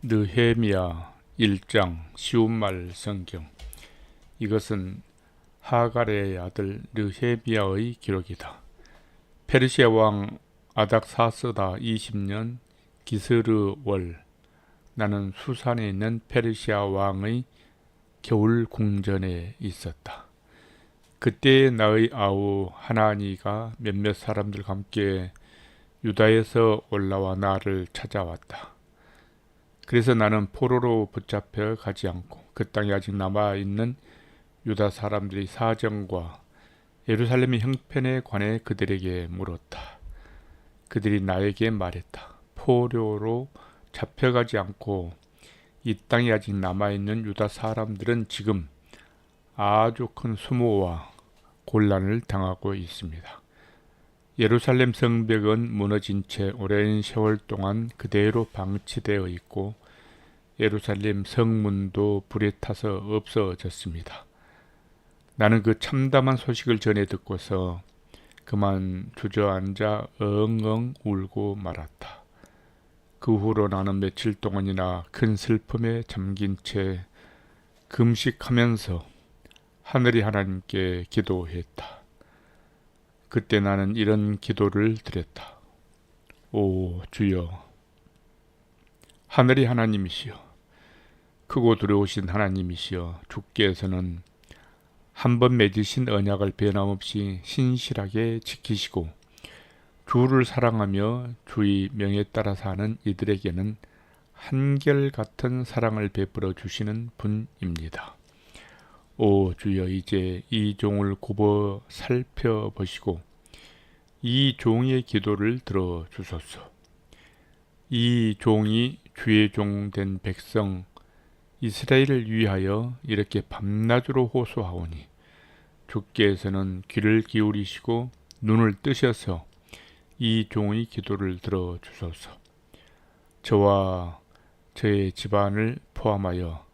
느헤미야 1장 쉬운 말 성경. 이것은 하갈의 아들 느헤미야의 기록이다. 페르시아 왕 아닥사스다 20년 기스르 월, 나는 수산에 있는 페르시아 왕의 겨울 궁전에 있었다. 그때 나의 아우 하나니가 몇몇 사람들과 함께 유다에서 올라와 나를 찾아왔다. 그래서 나는 포로로 붙잡혀 가지 않고 그 땅에 아직 남아있는 유다 사람들의 사정과 예루살렘의 형편에 관해 그들에게 물었다. 그들이 나에게 말했다. 포로로 잡혀가지 않고 이 땅에 아직 남아있는 유다 사람들은 지금 아주 큰 수모와 곤란을 당하고 있습니다. 예루살렘 성벽은 무너진 채 오랜 세월 동안 그대로 방치되어 있고 예루살렘 성문도 불에 타서 없어졌습니다. 나는 그 참담한 소식을 전해 듣고서 그만 주저앉아 엉엉 울고 말았다. 그 후로 나는 며칠 동안이나 큰 슬픔에 잠긴 채 금식하면서 하늘의 하나님께 기도했다. 그때 나는 이런 기도를 드렸다. 오 주여, 하늘의 하나님이시여, 크고 두려우신 하나님이시여, 주께서는 한 번 맺으신 언약을 변함없이 신실하게 지키시고 주를 사랑하며 주의 명에 따라 사는 이들에게는 한결같은 사랑을 베풀어 주시는 분입니다. 오 주여, 이제 이 종을 굽어 살펴보시고 이 종의 기도를 들어주소서. 이 종이 주의 종 된 백성 이스라엘을 위하여 이렇게 밤낮으로 호소하오니 주께서는 귀를 기울이시고 눈을 뜨셔서 이 종의 기도를 들어주소서. 저와 저의 집안을 포함하여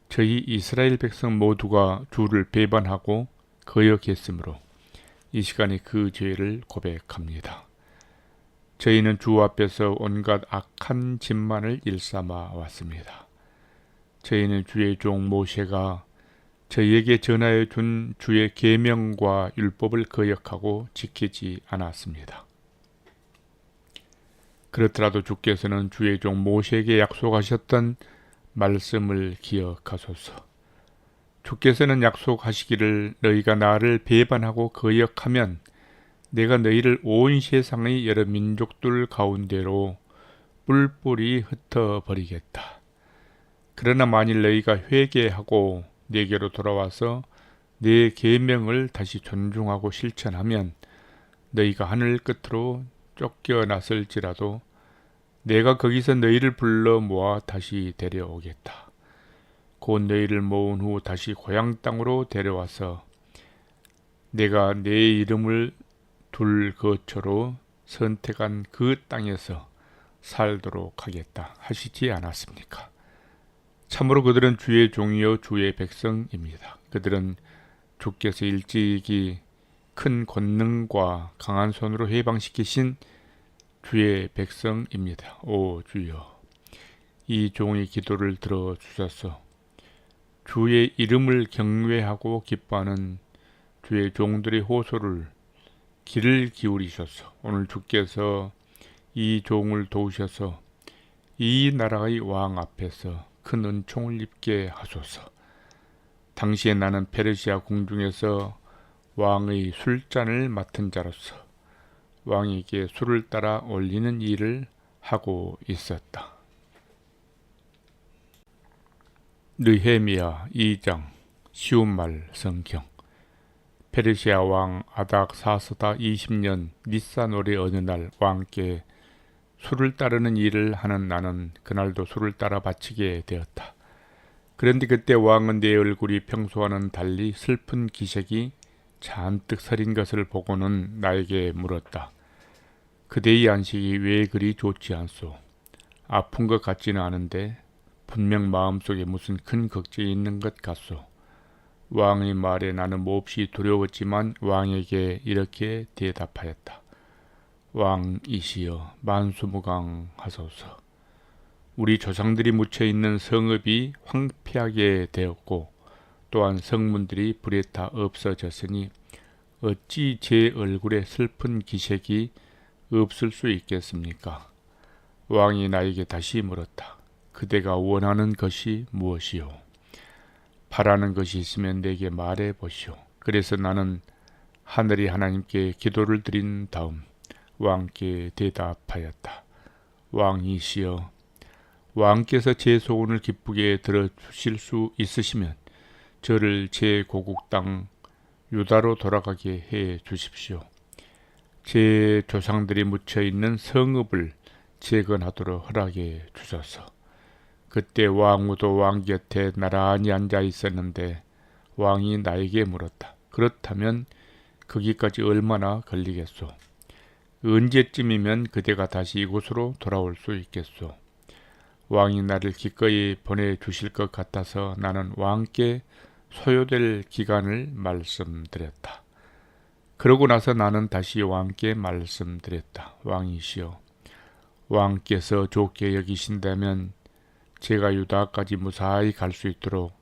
저희 이스라엘 백성 모두가 주를 배반하고 거역했으므로 이 시간에 그 죄를 고백합니다. 저희는 주 앞에서 온갖 악한 짓만을 일삼아 왔습니다. 저희는 주의 종 모세가 저희에게 전하여 준 주의 계명과 율법을 거역하고 지키지 않았습니다. 그렇더라도 주께서는 주의 종 모세에게 약속하셨던 말씀을 기억하소서. 주께서는 약속하시기를 너희가 나를 배반하고 거역하면 내가 너희를 온 세상의 여러 민족들 가운데로 뿔뿔이 흩어버리겠다. 그러나 만일 너희가 회개하고 내게로 돌아와서 내 계명을 다시 존중하고 실천하면 너희가 하늘 끝으로 쫓겨났을지라도 내가 거기서 너희를 불러 모아 다시 데려오겠다. 곧 너희를 모은 후 다시 고향 땅으로 데려와서 내가 내 이름을 둘 거처로 선택한 그 땅에서 살도록 하겠다 하시지 않았습니까? 참으로 그들은 주의 종이요 주의 백성입니다. 그들은 주께서 일찍이 큰 권능과 강한 손으로 해방시키신 주의 백성입니다. 오 주여, 이 종의 기도를 들어주셔서 주의 이름을 경외하고 기뻐하는 주의 종들의 호소를 귀를 기울이셔서 오늘 주께서 이 종을 도우셔서 이 나라의 왕 앞에서 큰 은총을 입게 하소서. 당시에 나는 페르시아 궁중에서 왕의 술잔을 맡은 자로서 왕에게 술을 따라 올리는 일을 하고 있었다. 느헤미야 2장 쉬운 말 성경. 페르시아 왕 아닥사스다 20년 니산월의 어느 날 왕께 술을 따르는 일을 하는 나는 그날도 술을 따라 바치게 되었다. 그런데 그때 왕은 내 얼굴이 평소와는 달리 슬픈 기색이 잔뜩 서린 것을 보고는 나에게 물었다. 그대의 안식이 왜 그리 좋지 않소? 아픈 것 같지는 않은데 분명 마음속에 무슨 큰 걱정이 있는 것 같소. 왕의 말에 나는 몹시 두려웠지만 왕에게 이렇게 대답하였다. 왕이시여 만수무강하소서. 우리 조상들이 묻혀 있는 성읍이 황폐하게 되었고 또한 성문들이 불에 타 없어졌으니 어찌 제 얼굴에 슬픈 기색이 없을 수 있겠습니까? 왕이 나에게 다시 물었다. 그대가 원하는 것이 무엇이요? 바라는 것이 있으면 내게 말해 보시오. 그래서 나는 하늘의 하나님께 기도를 드린 다음 왕께 대답하였다. 왕이시여, 왕께서 제 소원을 기쁘게 들어주실 수 있으시면 저를 제 고국 땅 유다로 돌아가게 해 주십시오. 제 조상들이 묻혀 있는 성읍을 재건하도록 허락해 주소서. 그때 왕후도 왕 곁에 나란히 앉아 있었는데 왕이 나에게 물었다. 그렇다면 거기까지 얼마나 걸리겠소? 언제쯤이면 그대가 다시 이곳으로 돌아올 수 있겠소? 왕이 나를 기꺼이 보내주실 것 같아서 나는 왕께 소요될 기간을 말씀드렸다. 그러고 나서 나는 다시 왕께 말씀드렸다. 왕이시여, 왕께서 좋게 여기신다면 제가 유다까지 무사히 갈 수 있도록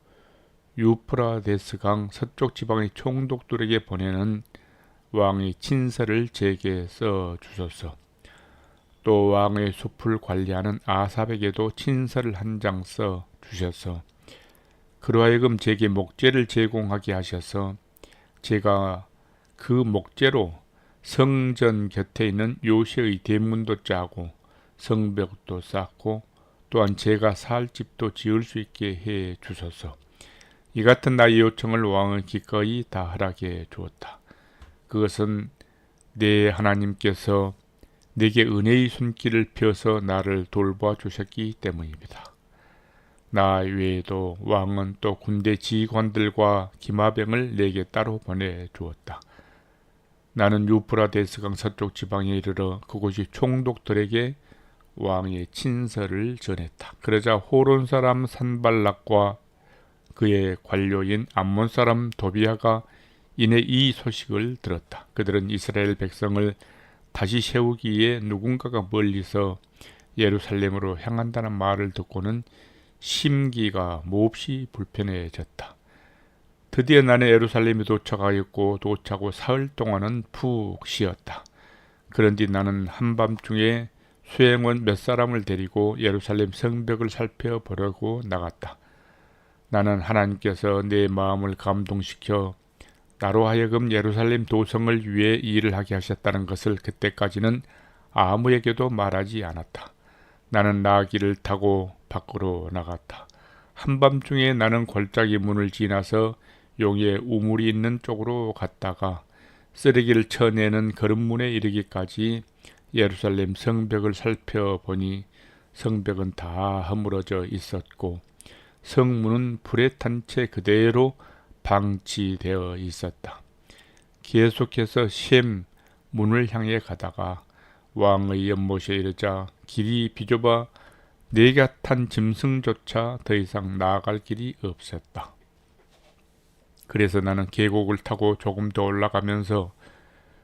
유프라데스 강 서쪽 지방의 총독들에게 보내는 왕의 친서를 제게 써 주소서. 또 왕의 숲을 관리하는 아삽에게도 친서를 한 장 써 주셔서 그러하여금 제게 목재를 제공하게 하셔서 제가 그 목재로 성전 곁에 있는 요새의 대문도 짜고 성벽도 쌓고 또한 제가 살 집도 지을 수 있게 해 주소서. 이 같은 나의 요청을 왕은 기꺼이 다 허락해 주었다. 그것은 내 하나님께서 내게 은혜의 손길을 펴서 나를 돌봐 주셨기 때문입니다. 나 외에도 왕은 또 군대 지휘관들과 기마병을 내게 따로 보내주었다. 나는 유프라데스강 서쪽 지방에 이르러 그곳이 총독들에게 왕의 친서를 전했다. 그러자 호론 사람 산발락과 그의 관료인 암몬 사람 도비아가 이내 이 소식을 들었다. 그들은 이스라엘 백성을 다시 세우기에 누군가가 멀리서 예루살렘으로 향한다는 말을 듣고는 심기가 몹시 불편해졌다. 드디어 나는 예루살렘에 도착하였고 도착 후 사흘 동안은 푹 쉬었다. 그런 뒤 나는 한밤중에 수행원 몇 사람을 데리고 예루살렘 성벽을 살펴보려고 나갔다. 나는 하나님께서 내 마음을 감동시켜 나로 하여금 예루살렘 도성을 위해 일을 하게 하셨다는 것을 그때까지는 아무에게도 말하지 않았다. 나는 나귀를 타고 밖으로 나갔다. 한밤중에 나는 골짜기 문을 지나서 용의 우물이 있는 쪽으로 갔다가 쓰레기를 쳐내는 거름문에 이르기까지 예루살렘 성벽을 살펴보니 성벽은 다 허물어져 있었고 성문은 불에 탄 채 그대로 방치되어 있었다. 계속해서 셈 문을 향해 가다가 왕의 연못에 이르자 길이 비좁아 내가 탄 짐승조차 더 이상 나아갈 길이 없었다. 그래서 나는 계곡을 타고 조금 더 올라가면서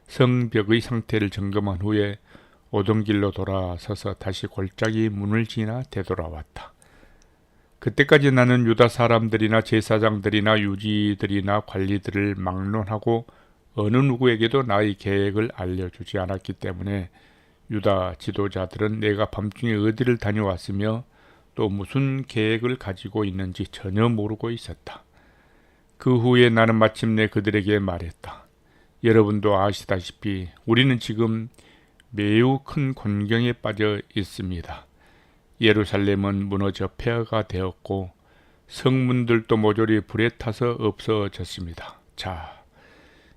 성벽의 상태를 점검한 후에 오던 길로 돌아서서 다시 골짜기 문을 지나 되돌아왔다. 그때까지 나는 유다 사람들이나 제사장들이나 유지들이나 관리들을 막론하고 어느 누구에게도 나의 계획을 알려주지 않았기 때문에 유다 지도자들은 내가 밤중에 어디를 다녀왔으며 또 무슨 계획을 가지고 있는지 전혀 모르고 있었다. 그 후에 나는 마침내 그들에게 말했다. 여러분도 아시다시피 우리는 지금 매우 큰 곤경에 빠져 있습니다. 예루살렘은 무너져 폐허가 되었고 성문들도 모조리 불에 타서 없어졌습니다. 자,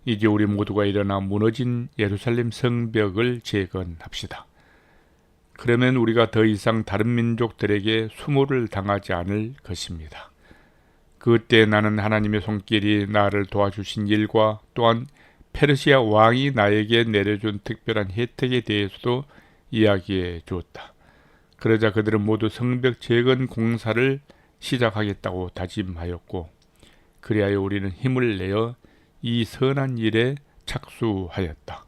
이제 우리 모두가 일어나 무너진 예루살렘 성벽을 재건합시다. 그러면 우리가 더 이상 다른 민족들에게 수모를 당하지 않을 것입니다. 그때 나는 하나님의 손길이 나를 도와주신 일과 또한 페르시아 왕이 나에게 내려준 특별한 혜택에 대해서도 이야기해 주었다. 그러자 그들은 모두 성벽 재건 공사를 시작하겠다고 다짐하였고 그리하여 우리는 힘을 내어 이 선한 일에 착수하였다.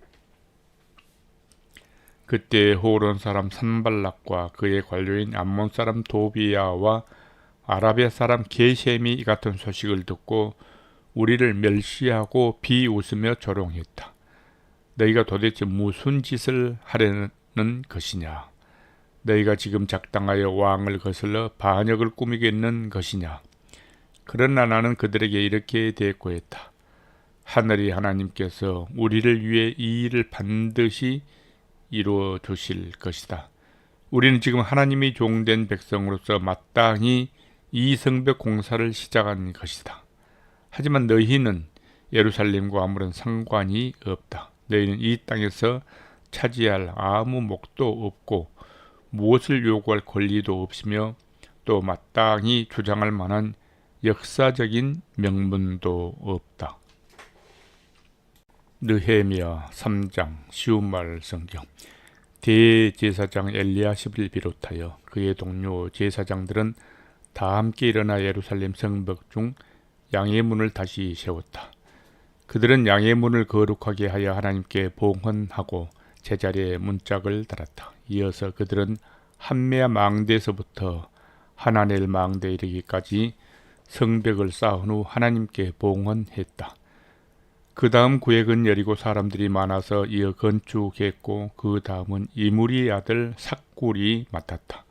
그때 호론 사람 산발락과 그의 관료인 암몬 사람 도비야와 아라비아 사람 게셈이 이 같은 소식을 듣고 우리를 멸시하고 비웃으며 조롱했다. 너희가 도대체 무슨 짓을 하려는 것이냐? 너희가 지금 작당하여 왕을 거슬러 반역을 꾸미겠는 것이냐? 그러나 나는 그들에게 이렇게 대꾸했다. 하늘의 하나님께서 우리를 위해 이 일을 반드시 이루어 주실 것이다. 우리는 지금 하나님이 종된 백성으로서 마땅히 이 성벽 공사를 시작한 것이다. 하지만 너희는 예루살렘과 아무런 상관이 없다. 너희는 이 땅에서 차지할 아무 목도 없고 무엇을 요구할 권리도 없으며 또 마땅히 주장할 만한 역사적인 명분도 없다. 느헤미야 3장 쉬운 말 성경. 대제사장 엘리야십을 비롯하여 그의 동료 제사장들은 다 함께 일어나 예루살렘 성벽 중 양의 문을 다시 세웠다. 그들은 양의 문을 거룩하게 하여 하나님께 봉헌하고 제자리에 문짝을 달았다. 이어서 그들은 한메아 망대에서부터 하나넬 망대에 이르기까지 성벽을 쌓은 후 하나님께 봉헌했다. 그 다음 구획은 여리고 사람들이 많아서 이어 건축했고 그 다음은 이무리의 아들 삭굴이 맡았다.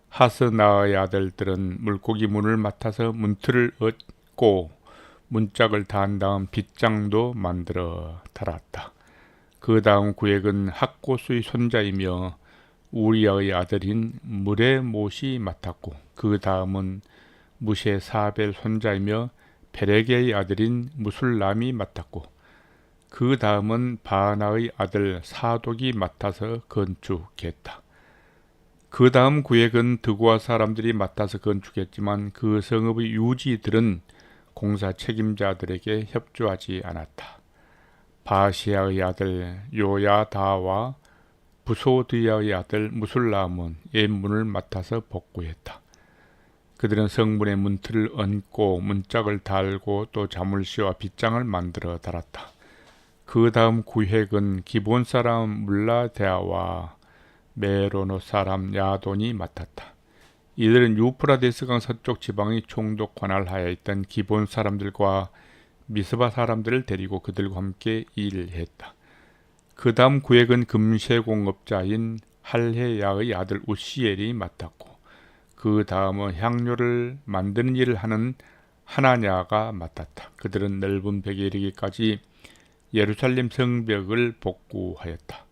하스나의 아들들은 물고기 문을 맡아서 문틀을 얹고 문짝을 단 다음 빗장도 만들어 달았다. 그 다음 구획은 학고수의 손자이며 우리야의 아들인 무레못이 맡았고 그 다음은 무셰사벨 손자이며 베레게의 아들인 무술람이 맡았고 그 다음은 바나의 아들 사독이 맡아서 건축했다. 그 다음 구획은 드고아 사람들이 맡아서 건축했지만 그 성읍의 유지들은 공사 책임자들에게 협조하지 않았다. 바시아의 아들 요야다와 부소드야의 아들 무술람은 옛문을 맡아서 복구했다. 그들은 성문의 문틀을 얹고 문짝을 달고 또 자물쇠와 빗장을 만들어 달았다. 그 다음 구획은 기본 사람 물라데아와 메로노 사람 야돈이 맡았다. 이들은 유프라데스강 서쪽 지방의 총독 관할하에 있던 기본 사람들과 미스바 사람들을 데리고 그들과 함께 일했다. 그 다음 구획은 금쇠공업자인 할헤야의 아들 우시엘이 맡았고 그 다음은 향료를 만드는 일을 하는 하나냐가 맡았다. 그들은 넓은 벽에 이르기까지 예루살렘 성벽을 복구하였다.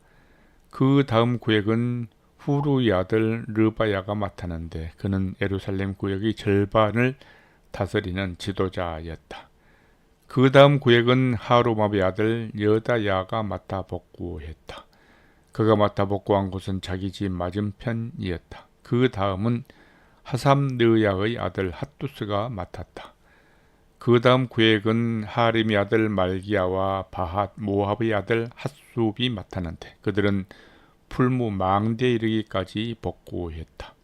그 다음 구획은 후루의 아들 르바야가 맡았는데 그는 예루살렘 구역의 절반을 다스리는 지도자였다. 그 다음 구획은 하루마의 아들 여다야가 맡아 복구했다. 그가 맡아 복구한 곳은 자기 집 맞은편이었다. 그 다음은 하삼느야의 아들 핫두스가 맡았다. 그 다음 구획은 하림의 아들 말기야와 바핫 모압의 아들 핫숲이 맡았는데 그들은 풀무 망대에 이르기까지 복구했다.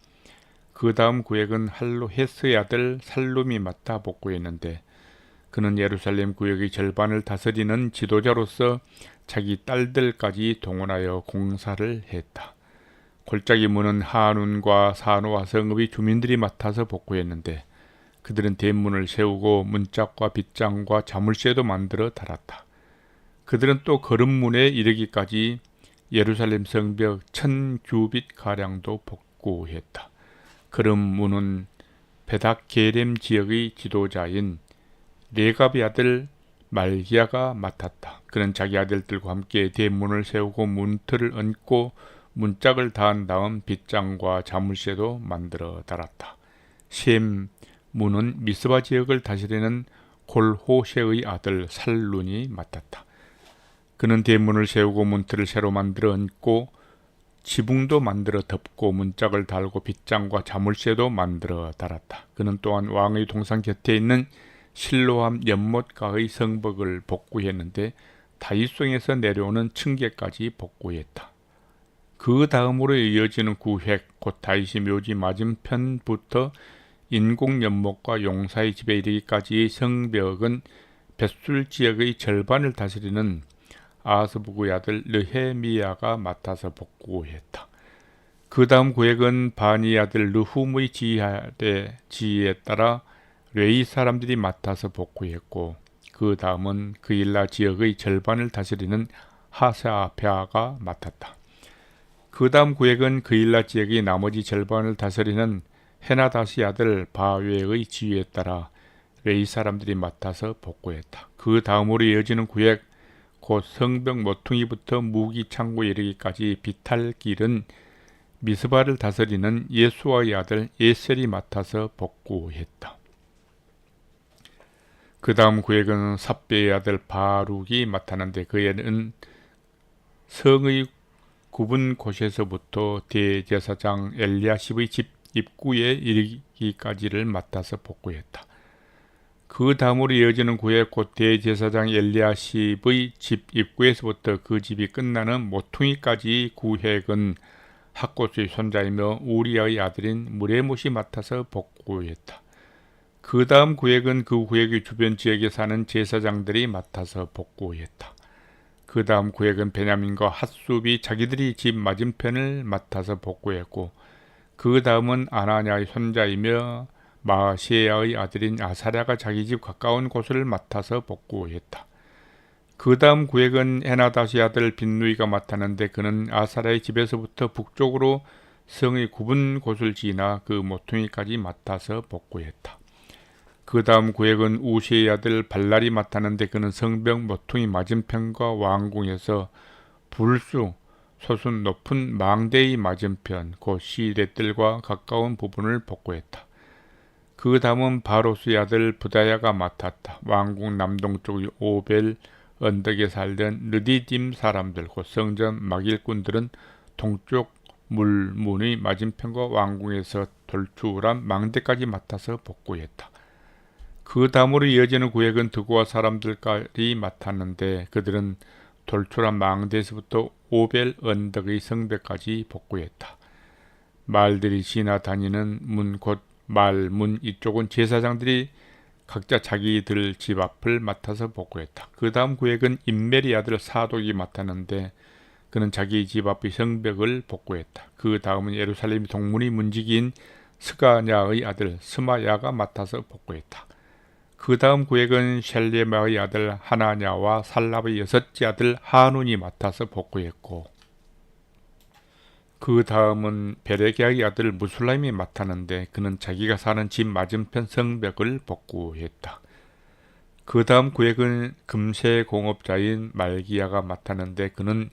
그 다음 구획은 할로헤스의 아들 살룸이 맡아 복구했는데 그는 예루살렘 구역의 절반을 다스리는 지도자로서 자기 딸들까지 동원하여 공사를 했다. 골짜기 문은 한운과 사노와 성읍의 주민들이 맡아서 복구했는데 그들은 대문을 세우고 문짝과 빗장과 자물쇠도 만들어 달았다. 그들은 또 거름문에 이르기까지 예루살렘 성벽 1000규빗가량도 복구했다. 거름문은 베닥게렘 지역의 지도자인 레갑의 아들 말기야가 맡았다. 그는 자기 아들들과 함께 대문을 세우고 문틀을 얹고 문짝을 다한 다음 빗장과 자물쇠도 만들어 달았다. 셈 문은 미스바 지역을 다스리는 골호셰의 아들 살룬이 맡았다. 그는 대문을 세우고 문틀을 새로 만들어 얹고 지붕도 만들어 덮고 문짝을 달고 빗장과 자물쇠도 만들어 달았다. 그는 또한 왕의 동상 곁에 있는 실로암 연못가의 성벽을 복구했는데 다윗성에서 내려오는 층계까지 복구했다. 그 다음으로 이어지는 구획 곧 다윗의 묘지 맞은편부터 인공연못과 용사의 집에 이르기까지의 성벽은 벳술 지역의 절반을 다스리는 아스부구의 아들 느헤미야가 맡아서 복구했다. 그 다음 구역은 바니 아들 르훔의 지휘에 따라 레위 사람들이 맡아서 복구했고, 그 다음은 그일라 지역의 절반을 다스리는 하사랴가 맡았다. 그 다음 구역은 그일라 지역의 나머지 절반을 다스리는 헤나다시 아들 바웨의 지휘에 따라 레위 사람들이 맡아서 복구했다. 그 다음으로 이어지는 구역, 곧 성벽 모퉁이부터 무기 창고에 이르기까지 비탈길은 미스바를 다스리는 예수아의 아들 예셀이 맡아서 복구했다. 그 다음 구역은 삽베의 아들 바룩이 맡았는데, 그에는 성의 굽은 곳에서부터 대제사장 엘리야십의 집 입구에 이르기까지를 맡아서 복구했다. 그 다음으로 이어지는 구역, 곧 대제사장 엘리야십의 집 입구에서부터 그 집이 끝나는 모퉁이까지 구획은 학곳의 손자이며 우리아의 아들인 무레못이 맡아서 복구했다. 그 다음 구역은 그 구역의 주변 지역에 사는 제사장들이 맡아서 복구했다. 그 다음 구역은 베냐민과 핫숲이 자기들이 집 맞은편을 맡아서 복구했고, 그 다음은 아나냐의 손자이며 마시야의 아들인 아사랴가 자기 집 가까운 곳을 맡아서 복구했다. 그 다음 구역은 헤나다시 아들 빈누이가 맡았는데, 그는 아사랴의 집에서부터 북쪽으로 성의 굽은 곳을 지나 그 모퉁이까지 맡아서 복구했다. 그 다음 구역은 우시의 아들 발랄이 맡았는데, 그는 성벽 모퉁이 맞은편과 왕궁에서 불수 소순 높은 망대의 맞은편 곧 시레뜰과 가까운 부분을 복구했다. 그 다음은 바로스의 아들 부다야가 맡았다. 왕궁 남동쪽 오벨 언덕에 살던 르디딤 사람들 곧 성전 막일꾼들은 동쪽 물문의 맞은편과 왕궁에서 돌출한 망대까지 맡아서 복구했다. 그 다음으로 이어지는 구역은 드고아 사람들까지 맡았는데, 그들은 돌출한 망대에서부터 오벨 언덕의 성벽까지 복구했다. 말들이 지나다니는 문 곧 말문 이쪽은 제사장들이 각자 자기들 집 앞을 맡아서 복구했다. 그 다음 구역은 임멜의 아들 사독이 맡았는데, 그는 자기 집 앞의 성벽을 복구했다. 그 다음은 예루살렘 동문의 문지기인 스가냐의 아들 스마야가 맡아서 복구했다. 그 다음 구역은 샬레마의 아들 하나냐와 살랍의 여섯째 아들 하눈이 맡아서 복구했고, 그 다음은 베레기야의 아들 무술라임이 맡았는데, 그는 자기가 사는 집 맞은편 성벽을 복구했다. 그 다음 구역은 금세 공업자인 말기야가 맡았는데, 그는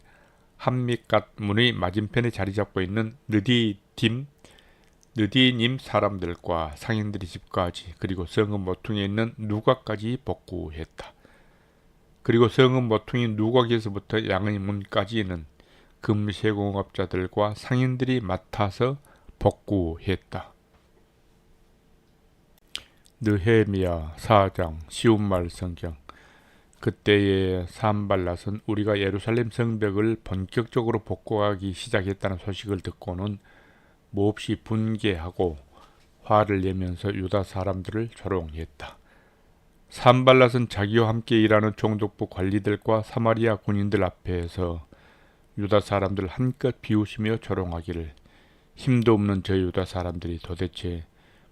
함미갓 문의 맞은편에 자리 잡고 있는 느디님 사람들과 상인들의 집까지, 그리고 성읍 모퉁이에 있는 누각까지 복구했다. 그리고 성읍 모퉁이 누각에서부터 양의 문까지는 금세공업자들과 상인들이 맡아서 복구했다. 느헤미야 4장 쉬운 말 성경. 그때에 산발랏은 우리가 예루살렘 성벽을 본격적으로 복구하기 시작했다는 소식을 듣고는 몹시 분개하고 화를 내면서 유다 사람들을 조롱했다. 산발랏은 자기와 함께 일하는 총독부 관리들과 사마리아 군인들 앞에서 유다 사람들 한껏 비웃으며 조롱하기를, 힘도 없는 저 유다 사람들이 도대체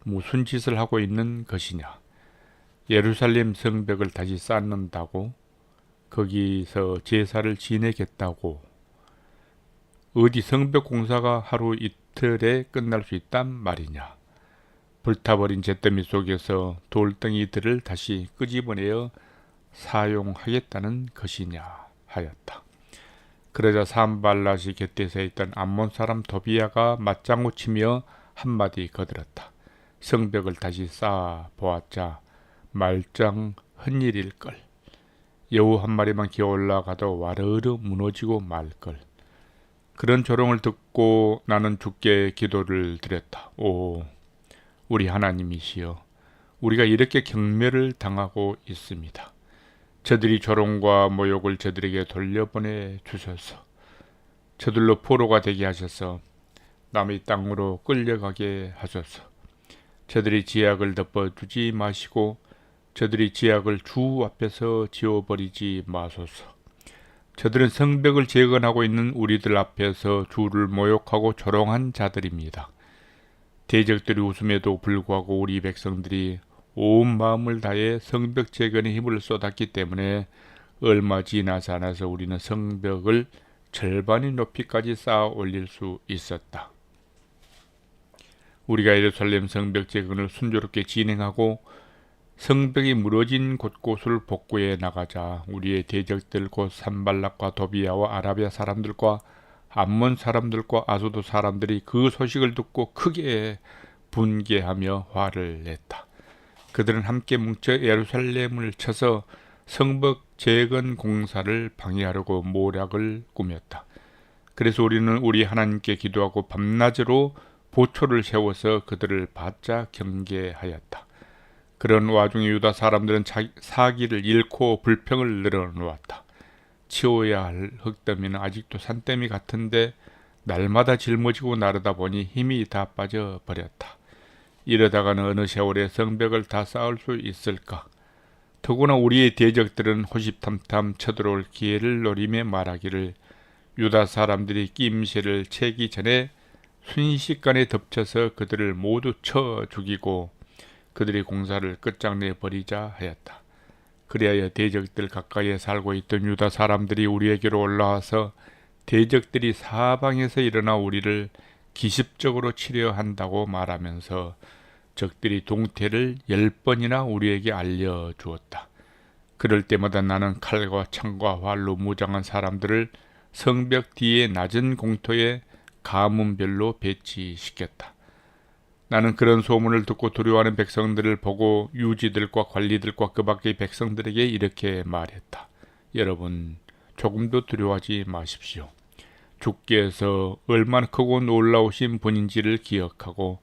무슨 짓을 하고 있는 것이냐. 예루살렘 성벽을 다시 쌓는다고, 거기서 제사를 지내겠다고, 어디 성벽 공사가 하루 이틀에 끝날 수 있단 말이냐. 불타버린 잿더미 속에서 돌덩이들을 다시 끄집어내어 사용하겠다는 것이냐 하였다. 그러자 산발랏이 곁에 서 있던 암몬 사람 도비야가 맞장구 치며 한마디 거들었다. 성벽을 다시 쌓아 보았자 말짱 헛일일걸. 여우 한 마리만 기어 올라가도 와르르 무너지고 말걸. 그런 조롱을 듣고 나는 주께 기도를 드렸다. 오, 우리 하나님이시여, 우리가 이렇게 경멸을 당하고 있습니다. 저들이 조롱과 모욕을 저들에게 돌려보내 주셔서 저들로 포로가 되게 하셔서 남의 땅으로 끌려가게 하소서. 저들이 지약을 덮어주지 마시고 저들이 지약을 주 앞에서 지워버리지 마소서. 저들은 성벽을 재건하고 있는 우리들 앞에서 주를 모욕하고 조롱한 자들입니다. 대적들이 웃음에도 불구하고 우리 백성들이 온 마음을 다해 성벽 재건에 힘을 쏟았기 때문에 얼마 지나지 않아서 우리는 성벽을 절반의 높이까지 쌓아 올릴 수 있었다. 우리가 예루살렘 성벽 재건을 순조롭게 진행하고 성벽이 무너진 곳곳을 복구해 나가자 우리의 대적들 곧 산발락과 도비야와 아라비아 사람들과 암몬 사람들과 아소도 사람들이 그 소식을 듣고 크게 분개하며 화를 냈다. 그들은 함께 뭉쳐 예루살렘을 쳐서 성벽 재건 공사를 방해하려고 모략을 꾸몄다. 그래서 우리는 우리 하나님께 기도하고 밤낮으로 보초를 세워서 그들을 바짝 경계하였다. 그런 와중에 유다 사람들은 사기를 잃고 불평을 늘어놓았다. 치워야 할 흙더미는 아직도 산더미 같은데 날마다 짊어지고 나르다 보니 힘이 다 빠져버렸다. 이러다가는 어느 세월에 성벽을 다 쌓을 수 있을까? 더구나 우리의 대적들은 호시탐탐 쳐들어올 기회를 노리며 말하기를 유다 사람들이 낌새를 채기 전에 순식간에 덮쳐서 그들을 모두 쳐 죽이고 그들의 공사를 끝장내 버리자 하였다. 그리하여 대적들 가까이에 살고 있던 유다 사람들이 우리에게로 올라와서 대적들이 사방에서 일어나 우리를 기습적으로 치려 한다고 말하면서 적들이 동태를 10번이나 우리에게 알려주었다. 그럴 때마다 나는 칼과 창과 활로 무장한 사람들을 성벽 뒤의 낮은 공터에 가문별로 배치시켰다. 나는 그런 소문을 듣고 두려워하는 백성들을 보고 유지들과 관리들과 그 밖의 백성들에게 이렇게 말했다. 여러분, 조금도 두려워하지 마십시오. 주께서 얼마나 크고 놀라우신 분인지를 기억하고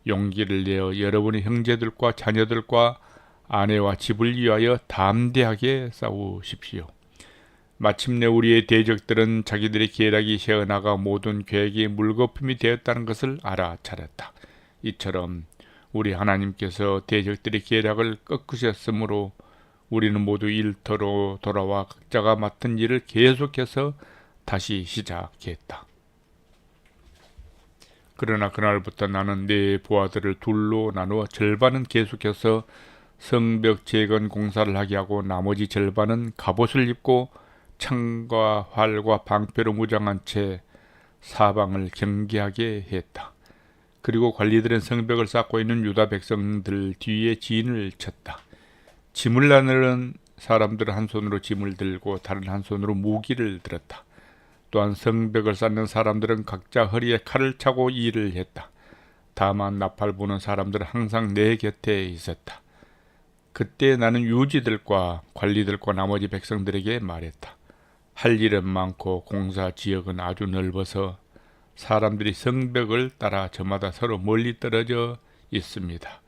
용기를 내어 여러분의 형제들과 자녀들과 아내와 집을 위하여 담대하게 싸우십시오. 마침내 우리의 대적들은 자기들의 계략이 새어나가 모든 계획이 물거품이 되었다는 것을 알아차렸다. 이처럼 우리 하나님께서 대적들의 계략을 꺾으셨으므로 우리는 모두 일터로 돌아와 각자가 맡은 일을 계속해서 다시 시작했다. 그러나 그날부터 나는 내 부하들을 둘로 나누어 절반은 계속해서 성벽 재건 공사를 하게 하고 나머지 절반은 갑옷을 입고 창과 활과 방패로 무장한 채 사방을 경계하게 했다. 그리고 관리들은 성벽을 쌓고 있는 유다 백성들 뒤에 진을 쳤다. 짐을 나르는 사람들은 한 손으로 짐을 들고 다른 한 손으로 무기를 들었다. 또한 성벽을 쌓는 사람들은 각자 허리에 칼을 차고 일을 했다. 다만 나팔 부는 사람들은 항상 내 곁에 있었다. 그때 나는 유지들과 관리들과 나머지 백성들에게 말했다. 할 일은 많고 공사 지역은 아주 넓어서 사람들이 성벽을 따라 저마다 서로 멀리 떨어져 있습니다.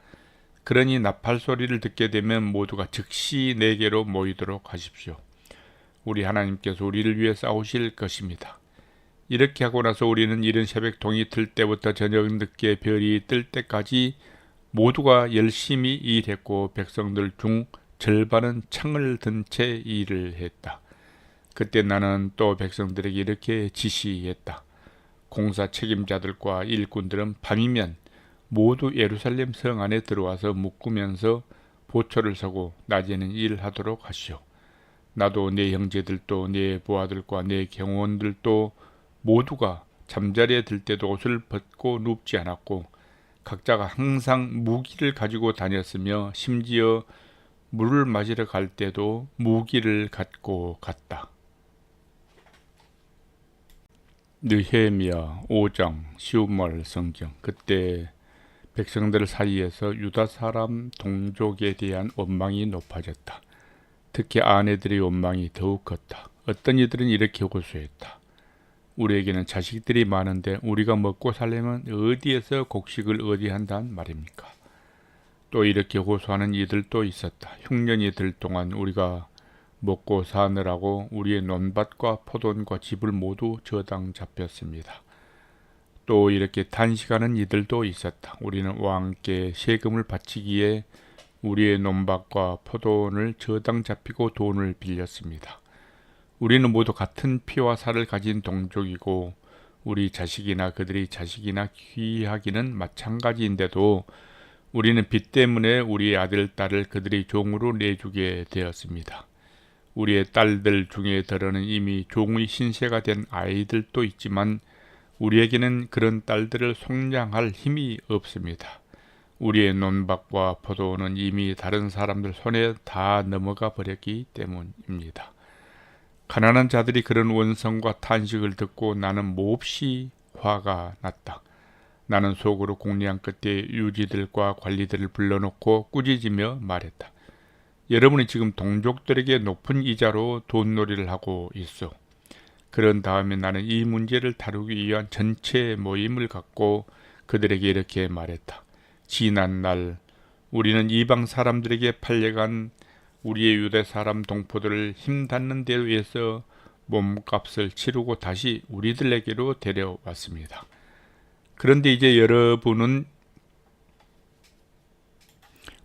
그러니 나팔 소리를 듣게 되면 모두가 즉시 내게로 모이도록 하십시오. 우리 하나님께서 우리를 위해 싸우실 것입니다. 이렇게 하고 나서 우리는 이른 새벽 동이 틀 때부터 저녁 늦게 별이 뜰 때까지 모두가 열심히 일했고 백성들 중 절반은 창을 든 채 일을 했다. 그때 나는 또 백성들에게 이렇게 지시했다. 공사 책임자들과 일꾼들은 밤이면 모두 예루살렘 성 안에 들어와서 묶으면서 보초를 서고 낮에는 일하도록 하시오. 나도 내 형제들도 내 부하들과 내 경호원들도 모두가 잠자리에 들 때도 옷을 벗고 눕지 않았고 각자가 항상 무기를 가지고 다녔으며 심지어 물을 마시러 갈 때도 무기를 갖고 갔다. 느헤미야 5장 시우말 성경. 그때 백성들 사이에서 유다 사람 동족에 대한 원망이 높아졌다. 특히 아내들의 원망이 더욱 컸다. 어떤 이들은 이렇게 호소했다. 우리에게는 자식들이 많은데 우리가 먹고 살려면 어디에서 곡식을 의뢰한단 말입니까? 또 이렇게 호소하는 이들도 있었다. 흉년이 들 동안 우리가 먹고 사느라고 우리의 논밭과 포도원과 집을 모두 저당 잡혔습니다. 또 이렇게 단식하는 이들도 있었다. 우리는 왕께 세금을 바치기에 우리의 논밭과 포도원을 저당 잡히고 돈을 빌렸습니다. 우리는 모두 같은 피와 살을 가진 동족이고 우리 자식이나 그들의 자식이나 귀하기는 마찬가지인데도 우리는 빚 때문에 우리의 아들, 딸을 그들의 종으로 내주게 되었습니다. 우리의 딸들 중에 더러는 이미 종의 신세가 된 아이들도 있지만 우리에게는 그런 딸들을 속량할 힘이 없습니다. 우리의 논밭과 포도는 이미 다른 사람들 손에 다 넘어가 버렸기 때문입니다. 가난한 자들이 그런 원성과 탄식을 듣고 나는 몹시 화가 났다. 나는 속으로 공리한 끝에 유지들과 관리들을 불러놓고 꾸짖으며 말했다. 여러분이 지금 동족들에게 높은 이자로 돈놀이를 하고 있어. 그런 다음에 나는 이 문제를 다루기 위한 전체 모임을 갖고 그들에게 이렇게 말했다. 지난 날 우리는 이방 사람들에게 팔려간 우리의 유대 사람 동포들을 힘닿는 대로 해서 몸값을 치르고 다시 우리들에게로 데려왔습니다. 그런데 이제 여러분은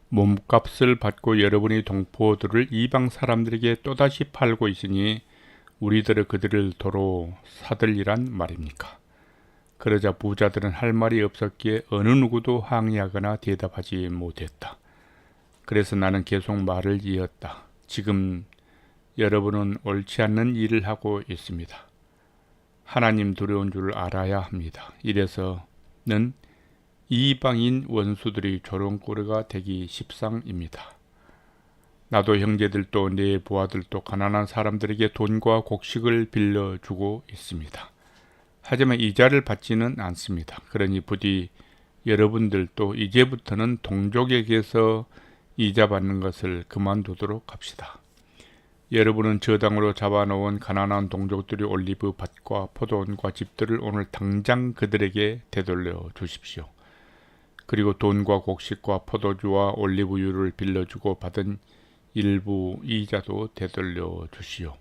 몸값을 받고 여러분의 동포들을 이방 사람들에게 또다시 팔고 있으니 우리들은 그들을 도로 사들리란 말입니까? 그러자 부자들은 할 말이 없었기에 어느 누구도 항의하거나 대답하지 못했다. 그래서 나는 계속 말을 이었다. 지금 여러분은 옳지 않는 일을 하고 있습니다. 하나님 두려운 줄 알아야 합니다. 이래서는 이방인 원수들이 조롱거리가 되기 십상입니다. 나도 형제들도 내 부하들도 가난한 사람들에게 돈과 곡식을 빌려주고 있습니다. 하지만 이자를 받지는 않습니다. 그러니 부디 여러분들도 이제부터는 동족에게서 이자 받는 것을 그만두도록 합시다. 여러분은 저당으로 잡아놓은 가난한 동족들이 올리브 밭과 포도원과 집들을 오늘 당장 그들에게 되돌려 주십시오. 그리고 돈과 곡식과 포도주와 올리브유를 빌려주고 받은 일부 이자도 되돌려 주시오.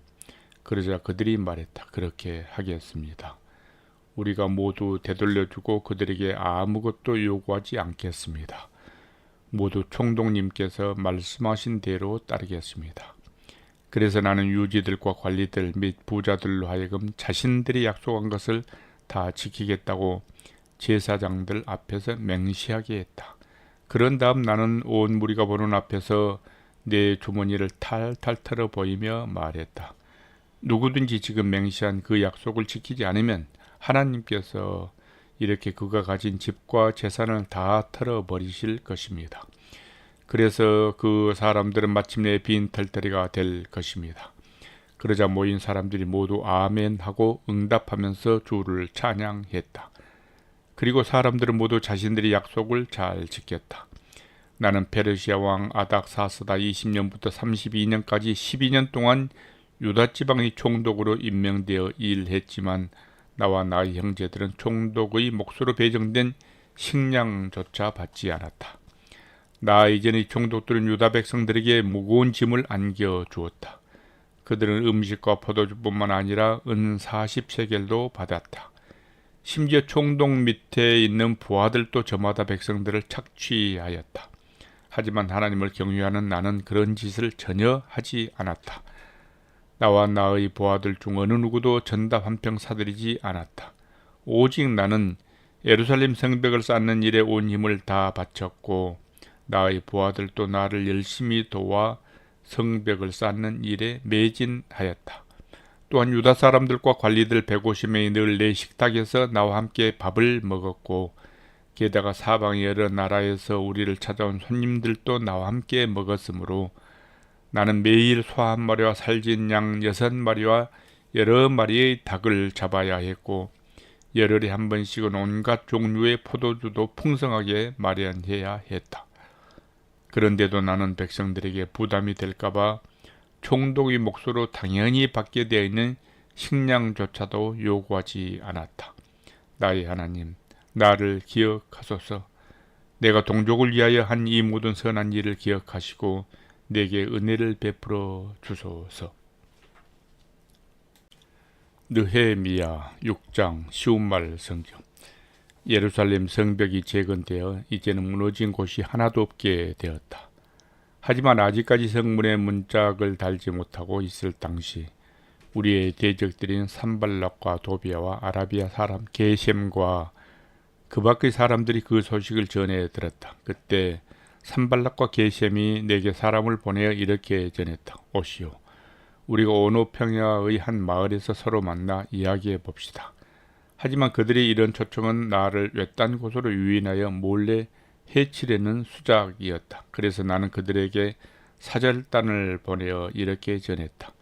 그러자 그들이 말했다. 그렇게 하겠습니다. 우리가 모두 되돌려주고 그들에게 아무것도 요구하지 않겠습니다. 모두 총독님께서 말씀하신 대로 따르겠습니다. 그래서 나는 유지들과 관리들 및 부자들로 하여금 자신들이 약속한 것을 다 지키겠다고 제사장들 앞에서 맹시하게 했다. 그런 다음 나는 온 무리가 보는 앞에서 내 주머니를 탈탈 털어 보이며 말했다. 누구든지 지금 맹시한 그 약속을 지키지 않으면 하나님께서 이렇게 그가 가진 집과 재산을 다 털어버리실 것입니다. 그래서 그 사람들은 마침내 빈 털터리가 될 것입니다. 그러자 모인 사람들이 모두 아멘 하고 응답하면서 주를 찬양했다. 그리고 사람들은 모두 자신들의 약속을 잘 지켰다. 나는 페르시아 왕 아닥사스다 20년부터 32년까지 12년 동안 유다 지방의 총독으로 임명되어 일했지만 나와 나의 형제들은 총독의 몫으로 배정된 식량조차 받지 않았다. 나 이전의 총독들은 유다 백성들에게 무거운 짐을 안겨 주었다. 그들은 음식과 포도주뿐만 아니라 은 40세겔도 받았다. 심지어 총독 밑에 있는 부하들도 저마다 백성들을 착취하였다. 하지만 하나님을 경외하는 나는 그런 짓을 전혀 하지 않았다. 나와 나의 부하들 중 어느 누구도 전답 한 평 사들이지 않았다. 오직 나는 예루살렘 성벽을 쌓는 일에 온 힘을 다 바쳤고 나의 부하들도 나를 열심히 도와 성벽을 쌓는 일에 매진하였다. 또한 유다 사람들과 관리들 150명이 늘 내 식탁에서 나와 함께 밥을 먹었고 게다가 사방의 여러 나라에서 우리를 찾아온 손님들도 나와 함께 먹었으므로 나는 매일 소 한 마리와 살진 양 6마리와 여러 마리의 닭을 잡아야 했고 열흘에 한 번씩은 온갖 종류의 포도주도 풍성하게 마련해야 했다. 그런데도 나는 백성들에게 부담이 될까봐 총독의 몫으로 당연히 받게 되어 있는 식량조차도 요구하지 않았다. 나의 하나님, 나를 기억하소서. 내가 동족을 위하여 한 이 모든 선한 일을 기억하시고 내게 은혜를 베풀어 주소서. 느헤미야 6장 쉬운 말 성경. 예루살렘 성벽이 재건되어 이제는 무너진 곳이 하나도 없게 되었다. 하지만 아직까지 성문에 문짝을 달지 못하고 있을 당시 우리의 대적들인 산발락과 도비아와 아라비아 사람 게셈과 그 밖의 사람들이 그 소식을 전해 들었다. 그때 산발락과 게셈이 내게 사람을 보내어 이렇게 전했다. 오시오. 우리가 오노 평야의 한 마을에서 서로 만나 이야기해 봅시다. 하지만 그들의 이런 초청은 나를 외딴 곳으로 유인하여 몰래 해치려는 수작이었다. 그래서 나는 그들에게 사절단을 보내어 이렇게 전했다.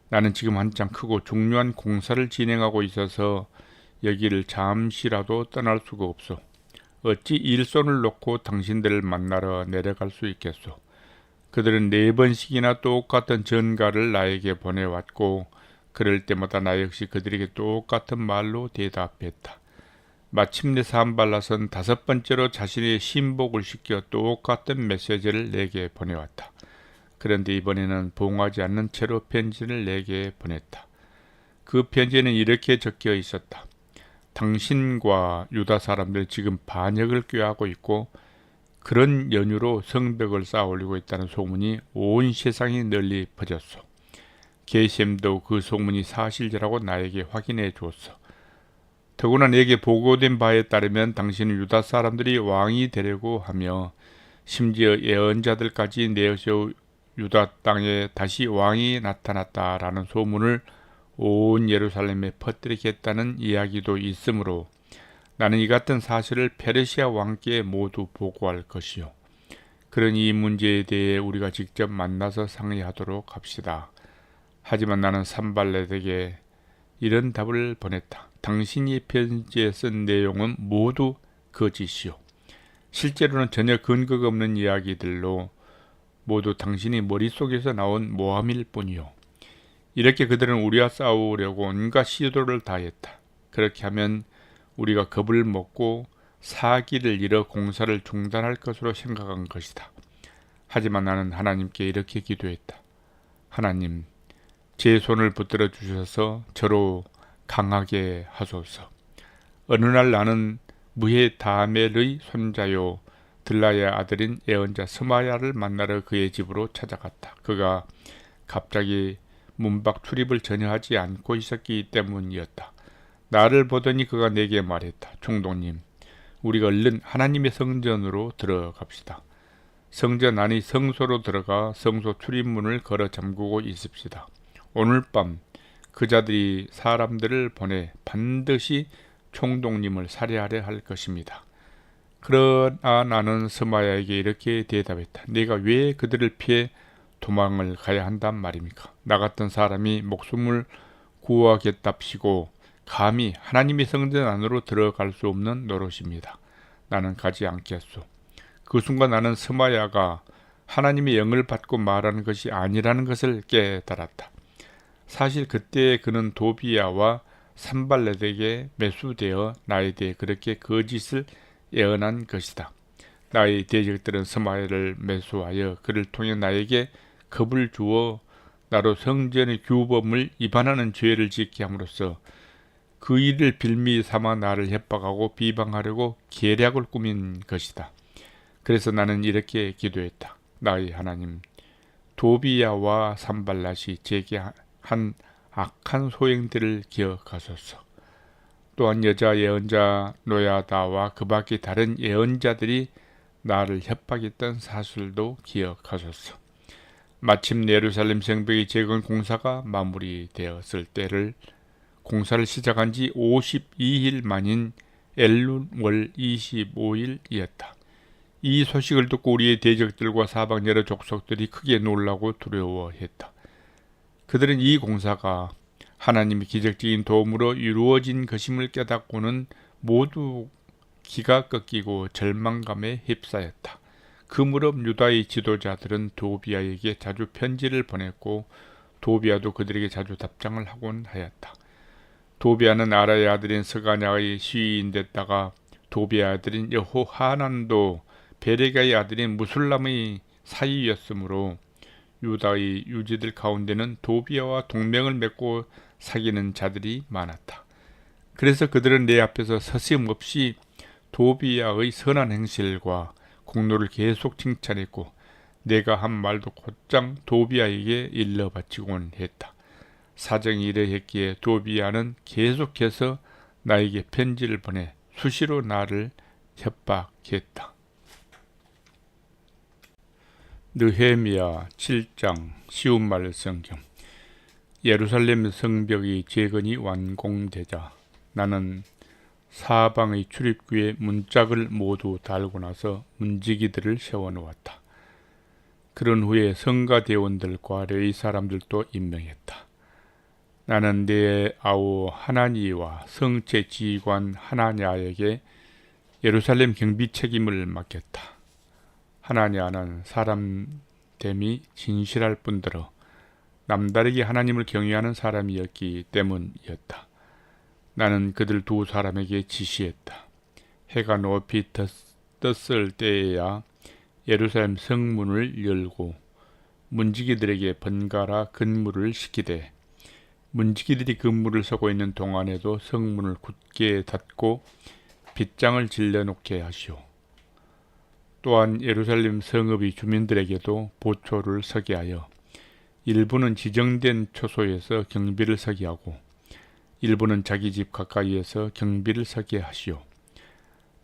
나는 지금 한창 크고 중요한 공사를 진행하고 있어서 여기를 잠시라도 떠날 수가 없소. 어찌 일손을 놓고 당신들을 만나러 내려갈 수 있겠소. 그들은 4번씩이나 똑같은 전가를 나에게 보내왔고 그럴 때마다 나 역시 그들에게 똑같은 말로 대답했다. 마침내 산발랏은 5번째로 자신의 신복을 시켜 똑같은 메시지를 내게 보내왔다. 그런데 이번에는 봉하지 않는 채로 편지를 내게 보냈다. 그 편지에는 이렇게 적혀 있었다. 당신과 유다 사람들 지금 반역을 꾀하고 있고 그런 연유로 성벽을 쌓아 올리고 있다는 소문이 온 세상에 널리 퍼졌소. 게셈도 그 소문이 사실이라고 나에게 확인해 주었소. 더구나 내게 보고된 바에 따르면 당신은 유다 사람들이 왕이 되려고 하며 심지어 예언자들까지 내어서 유다 땅에 다시 왕이 나타났다라는 소문을 온 예루살렘에 퍼뜨리겠다는 이야기도 있으므로 나는 이 같은 사실을 페르시아 왕께 모두 보고할 것이요. 그러니 이 문제에 대해 우리가 직접 만나서 상의하도록 합시다. 하지만 나는 산발렛에게 이런 답을 보냈다. 당신이 편지에 쓴 내용은 모두 거짓이요. 실제로는 전혀 근거가 없는 이야기들로 모두 당신이 머릿속에서 나온 모함일 뿐이요. 이렇게 그들은 우리와 싸우려고 온갖 시도를 다했다. 그렇게 하면 우리가 겁을 먹고 사기를 잃어 공사를 중단할 것으로 생각한 것이다. 하지만 나는 하나님께 이렇게 기도했다. 하나님, 제 손을 붙들어 주셔서 저로 강하게 하소서. 어느 날 나는 무헤다멜의 손자요 들라의 아들인 예언자 스마야를 만나러 그의 집으로 찾아갔다. 그가 갑자기 문밖 출입을 전혀 하지 않고 있었기 때문이었다. 나를 보더니 그가 내게 말했다. 총독님, 우리가 얼른 하나님의 성전으로 들어갑시다. 성전 안의 성소로 들어가 성소 출입문을 걸어 잠그고 있읍시다. 오늘 밤 그자들이 사람들을 보내 반드시 총독님을 살해하려 할 것입니다. 그러나 나는 스마야에게 이렇게 대답했다. 내가 왜 그들을 피해 도망을 가야 한단 말입니까? 나 같은 사람이 목숨을 구하겠답시고 감히 하나님의 성전 안으로 들어갈 수 없는 노릇입니다. 나는 가지 않겠소. 그 순간 나는 스마야가 하나님의 영을 받고 말하는 것이 아니라는 것을 깨달았다. 사실 그때 그는 도비야와 산발렛에게 매수되어 나에 대해 그렇게 거짓을 예언한 것이다. 나의 대적들은 스마야를 매수하여 그를 통해 나에게 겁을 주어 나로 성전의 규범을 위반하는 죄를 짓게 함으로써 그 일을 빌미 삼아 나를 협박하고 비방하려고 계략을 꾸민 것이다. 그래서 나는 이렇게 기도했다. 나의 하나님, 도비야와 산발랏이 제게 한 악한 소행들을 기억하소서. 또한 여자 예언자 노야다와 그 밖의 다른 예언자들이 나를 협박했던 사실도 기억하소서. 마침 예루살렘 성벽의 재건 공사가 마무리되었을 때를 공사를 시작한 지 52일 만인 엘룬월 25일이었다. 이 소식을 듣고 우리의 대적들과 사방 여러 족속들이 크게 놀라고 두려워했다. 그들은 이 공사가 하나님의 기적적인 도움으로 이루어진 것임을 깨닫고는 모두 기가 꺾이고 절망감에 휩싸였다. 그 무렵 유다의 지도자들은 도비아에게 자주 편지를 보냈고 도비아도 그들에게 자주 답장을 하곤 하였다. 도비아는 아라의 아들인 스가냐의 시인 됐다가 도비아 아들인 여호하난도 베레가의 아들인 무술람의 사이였으므로 유다의 유지들 가운데는 도비아와 동맹을 맺고 사귀는 자들이 많았다. 그래서 그들은 내 앞에서 서슴없이 도비아의 선한 행실과 공로를 계속 칭찬했고 내가 한 말도 곧장 도비아에게 일러 바치곤 했다. 사정이 이러했기에 도비아는 계속해서 나에게 편지를 보내 수시로 나를 협박했다. 느헤미야 7장 쉬운 말 성경. 예루살렘 성벽의 재건이 완공되자 나는 사방의 출입구에 문짝을 모두 달고 나서 문지기들을 세워놓았다. 그런 후에 성가대원들과 레위 사람들도 임명했다. 나는 내 아우 하나니와 성체 지휘관 하나냐에게 예루살렘 경비 책임을 맡겼다. 하나냐는 사람됨이 진실할 뿐더러 남다르게 하나님을 경외하는 사람이었기 때문이었다. 나는 그들 두 사람에게 지시했다. 해가 높이 떴을 때에야 예루살렘 성문을 열고 문지기들에게 번갈아 근무를 시키되 문지기들이 근무를 서고 있는 동안에도 성문을 굳게 닫고 빗장을 질러놓게 하시오. 또한 예루살렘 성읍의 주민들에게도 보초를 서게 하여 일부는 지정된 초소에서 경비를 서게 하고 일부는 자기 집 가까이에서 경비를 서게 하시오.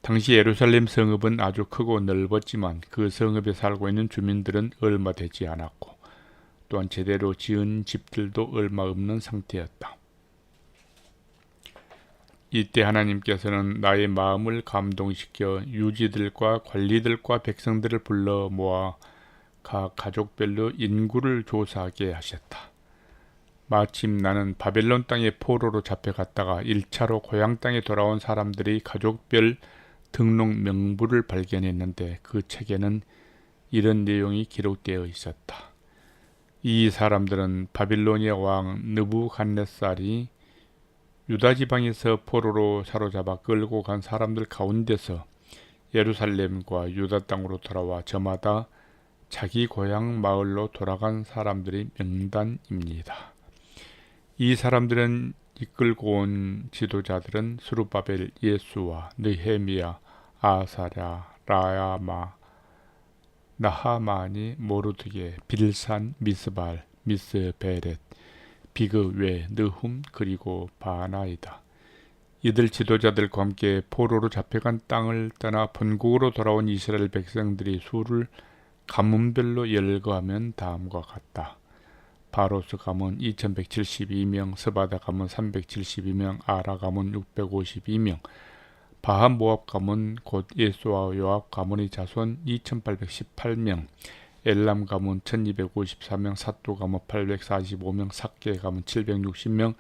당시 예루살렘 성읍은 아주 크고 넓었지만 그 성읍에 살고 있는 주민들은 얼마 되지 않았고 또한 제대로 지은 집들도 얼마 없는 상태였다. 이때 하나님께서는 나의 마음을 감동시켜 유지들과 관리들과 백성들을 불러 모아 각 가족별로 인구를 조사하게 하셨다. 마침 나는 바벨론 땅에 포로로 잡혀갔다가 1차로 고향 땅에 돌아온 사람들의 가족별 등록 명부를 발견했는데 그 책에는 이런 내용이 기록되어 있었다. 이 사람들은 바빌로니아 왕 느부갓네살이 유다 지방에서 포로로 사로잡아 끌고 간 사람들 가운데서 예루살렘과 유다 땅으로 돌아와 저마다 자기 고향 마을로 돌아간 사람들의 명단입니다. 이 사람들은 이끌고 온 지도자들은 스룹바벨, 예수와, 느헤미야, 아사랴, 라야마, 나하마니, 모르드게, 빌산, 미스발, 미스베렛, 비그웨, 느훔, 그리고 바나이다. 이들 지도자들과 함께 포로로 잡혀간 땅을 떠나 본국으로 돌아온 이스라엘 백성들이 수를 가문별로 열거하면 다음과 같다. 바로스 가문 2172명, 스바다 가문 372명, 아라 가문 652명, 바한 모압 가문 곧 예수와 요압 가문의 자손 2818명, 엘람 가문 1254명, 사또 가문 845명, 삭게 가문 760명,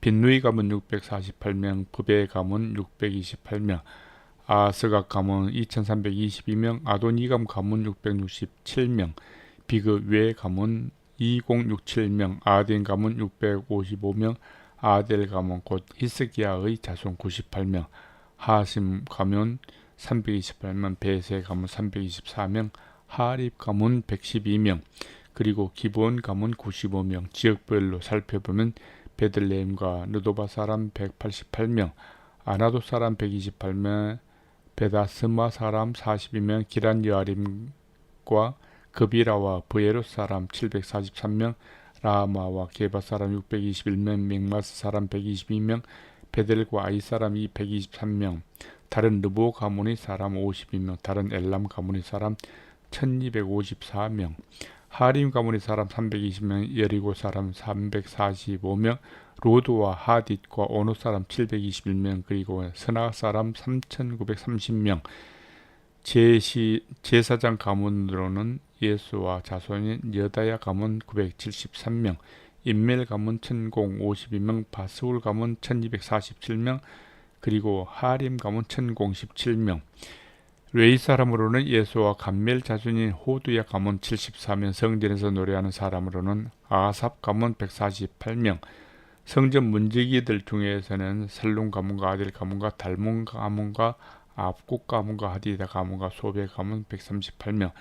빈누이 가문 648명, 부베 가문 628명, 아스각 가문 2322명, 아도니감 가문 667명, 비그웨 가문 2067명, 아딘 가문 655명, 아델 가문 곧 히스기야의 자손 98명, 하심 가문 328명, 베세 가문 324명, 하립 가문 112명, 그리고 기브온 가문 95명. 지역별로 살펴보면 베들레헴과 느도바 사람 188명, 아나도 사람 128명, 베다스마 사람 42명, 기란 여아림과 그비라와 브에롯 사람 743명, 라마와 게바 사람 621명, 맹마스 사람 122명, 베델과 아이 사람 223명, 다른 르보 가문의 사람 52명, 다른 엘람 가문의 사람 1254명, 하림 가문의 사람 320명, 여리고 사람 345명, 로드와 하딧과 오노 사람 721명, 그리고 스나 사람 3930명. 제사장 가문으로는 예수와 자손인 여다야 가문 973명, 인멜 가문 1052명, 바스울 가문 1247명, 그리고 하림 가문 1017명. 레위 사람으로는 예수와 감멜 자손인 호두야 가문 74명, 성전에서 노래하는 사람으로는 아삽 가문 148명, 성전 문지기들 중에서는 살룸 가문과 아델 가문과 달몬 가문과 압국 가문과 하디다 가문과 소베 가문 138명,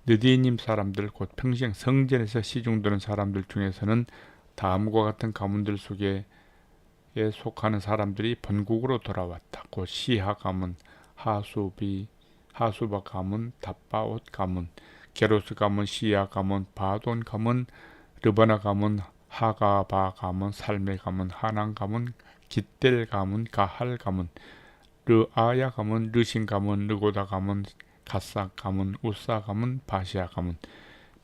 느디님 사람들 곧 평생 성전에서 시중드는 사람들 중에서는 다음과 같은 가문들 속에 속하는 사람들이 본국으로 돌아왔다. 곧 시하 가문, 하수바 가문, 답바옷 가문, 게로스 가문, 시야 가문, 바돈 가문, 르바나 가문, 하가바 가문, 살메 가문, 하난 가문, 깃델 가문, 가할 가문, 르아야 가문, 르신 가문, 르고다 가문, 가사 가문, 우사 가문, 바시아 가문,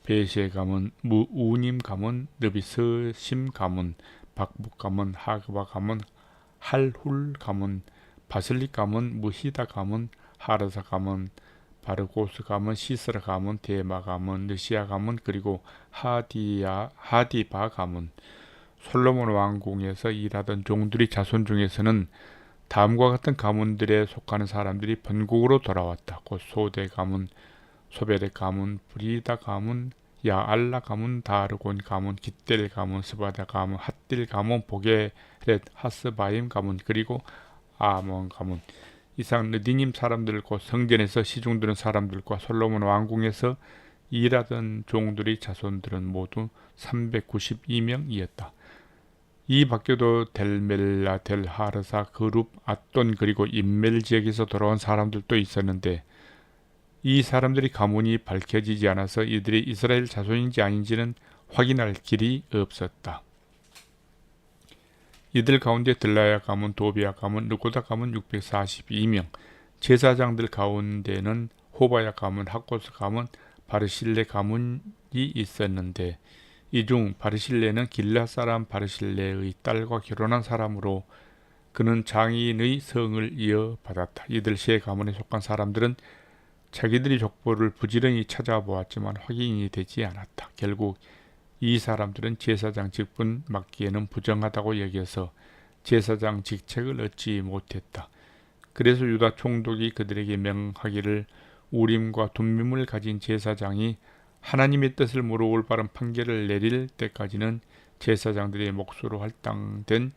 베시에 가문, 무우님 가문, 느비스심 가문, 박북 가문, 하그바 가문, 할훌 가문, 바슬릭 가문, 무히다 가문, 하르사 가문, 바르고스 가문, 시스라 가문, 데마 가문, 느시아 가문, 그리고 하디바 가문. 솔로몬 왕궁에서 일하던 종들의 자손 중에서는 다음과 같은 가문들에 속하는 사람들이 본국으로 돌아왔다. 곧 소대 가문, 소베렉 가문, 브리다 가문, 야알라 가문, 다르곤 가문, 깃델 가문, 스바다 가문, 핫딜 가문, 보게렛, 하스바임 가문, 그리고 아몬 가문. 이상 느디님 사람들, 곧 성전에서 시중드는 사람들과 솔로몬 왕궁에서 일하던 종들의 자손들은 모두 392명이었다. 이 밖에도 델멜라, 델하르사, 그룹, 앗돈, 그리고 인멜 지역에서 돌아온 사람들도 있었는데 이 사람들이 가문이 밝혀지지 않아서 이들이 이스라엘 자손인지 아닌지는 확인할 길이 없었다. 이들 가운데 들라야 가문, 도비아 가문, 르고다 가문 642명, 제사장들 가운데는 호바야 가문, 학고스 가문, 바르실레 가문이 있었는데 이 중 바르실레는 길라 사람 바르실레의 딸과 결혼한 사람으로 그는 장인의 성을 이어받았다. 이들 세 가문에 속한 사람들은 자기들이 족보를 부지런히 찾아보았지만 확인이 되지 않았다. 결국 이 사람들은 제사장 직분 맡기에는 부정하다고 여겨서 제사장 직책을 얻지 못했다. 그래서 유다 총독이 그들에게 명하기를 우림과 둠밈을 가진 제사장이 하나님의 뜻을 모르고 올바른 판결을 내릴 때까지는 제사장들의 몫으로 할당된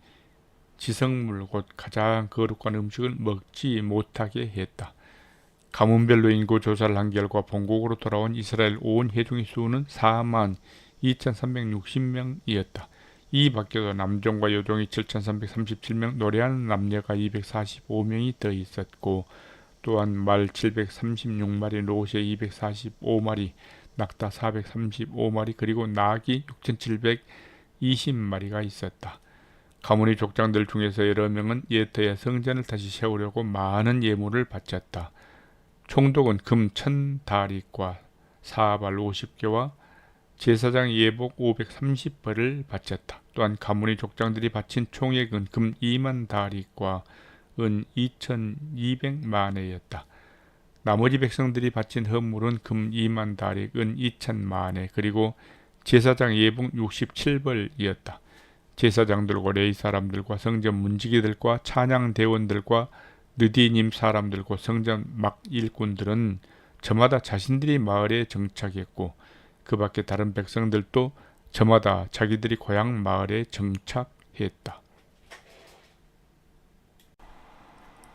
지성물 곧 가장 거룩한 음식을 먹지 못하게 했다. 가문별로 인구 조사를 한 결과 본국으로 돌아온 이스라엘 온 회중의 수는 4만 2360명이었다. 이 밖에도 남종과 여종이 7337명, 노래하는 남녀가 245명이 더 있었고 또한 말 736마리, 노새 245마리, 낙타 435마리, 그리고 나귀 6720마리가 있었다. 가문의 족장들 중에서 여러 명은 예터의 성전을 다시 세우려고 많은 예물을 바쳤다. 총독은 금 1000다리과 사발 50개와 제사장 예복 530벌을 바쳤다. 또한 가문의 족장들이 바친 총액은 금 2만 다리과 은 2200만회였다. 나머지 백성들이 바친 헌물은 금 2만 다리, 은 2000만회, 그리고 제사장 예복 67벌이었다. 제사장들과 레위 사람들과 성전 문지기들과 찬양 대원들과 느디님 사람들과 성전 막 일꾼들은 저마다 자신들이 마을에 정착했고 그 밖에 다른 백성들도 저마다 자기들이 고향 마을에 정착했다.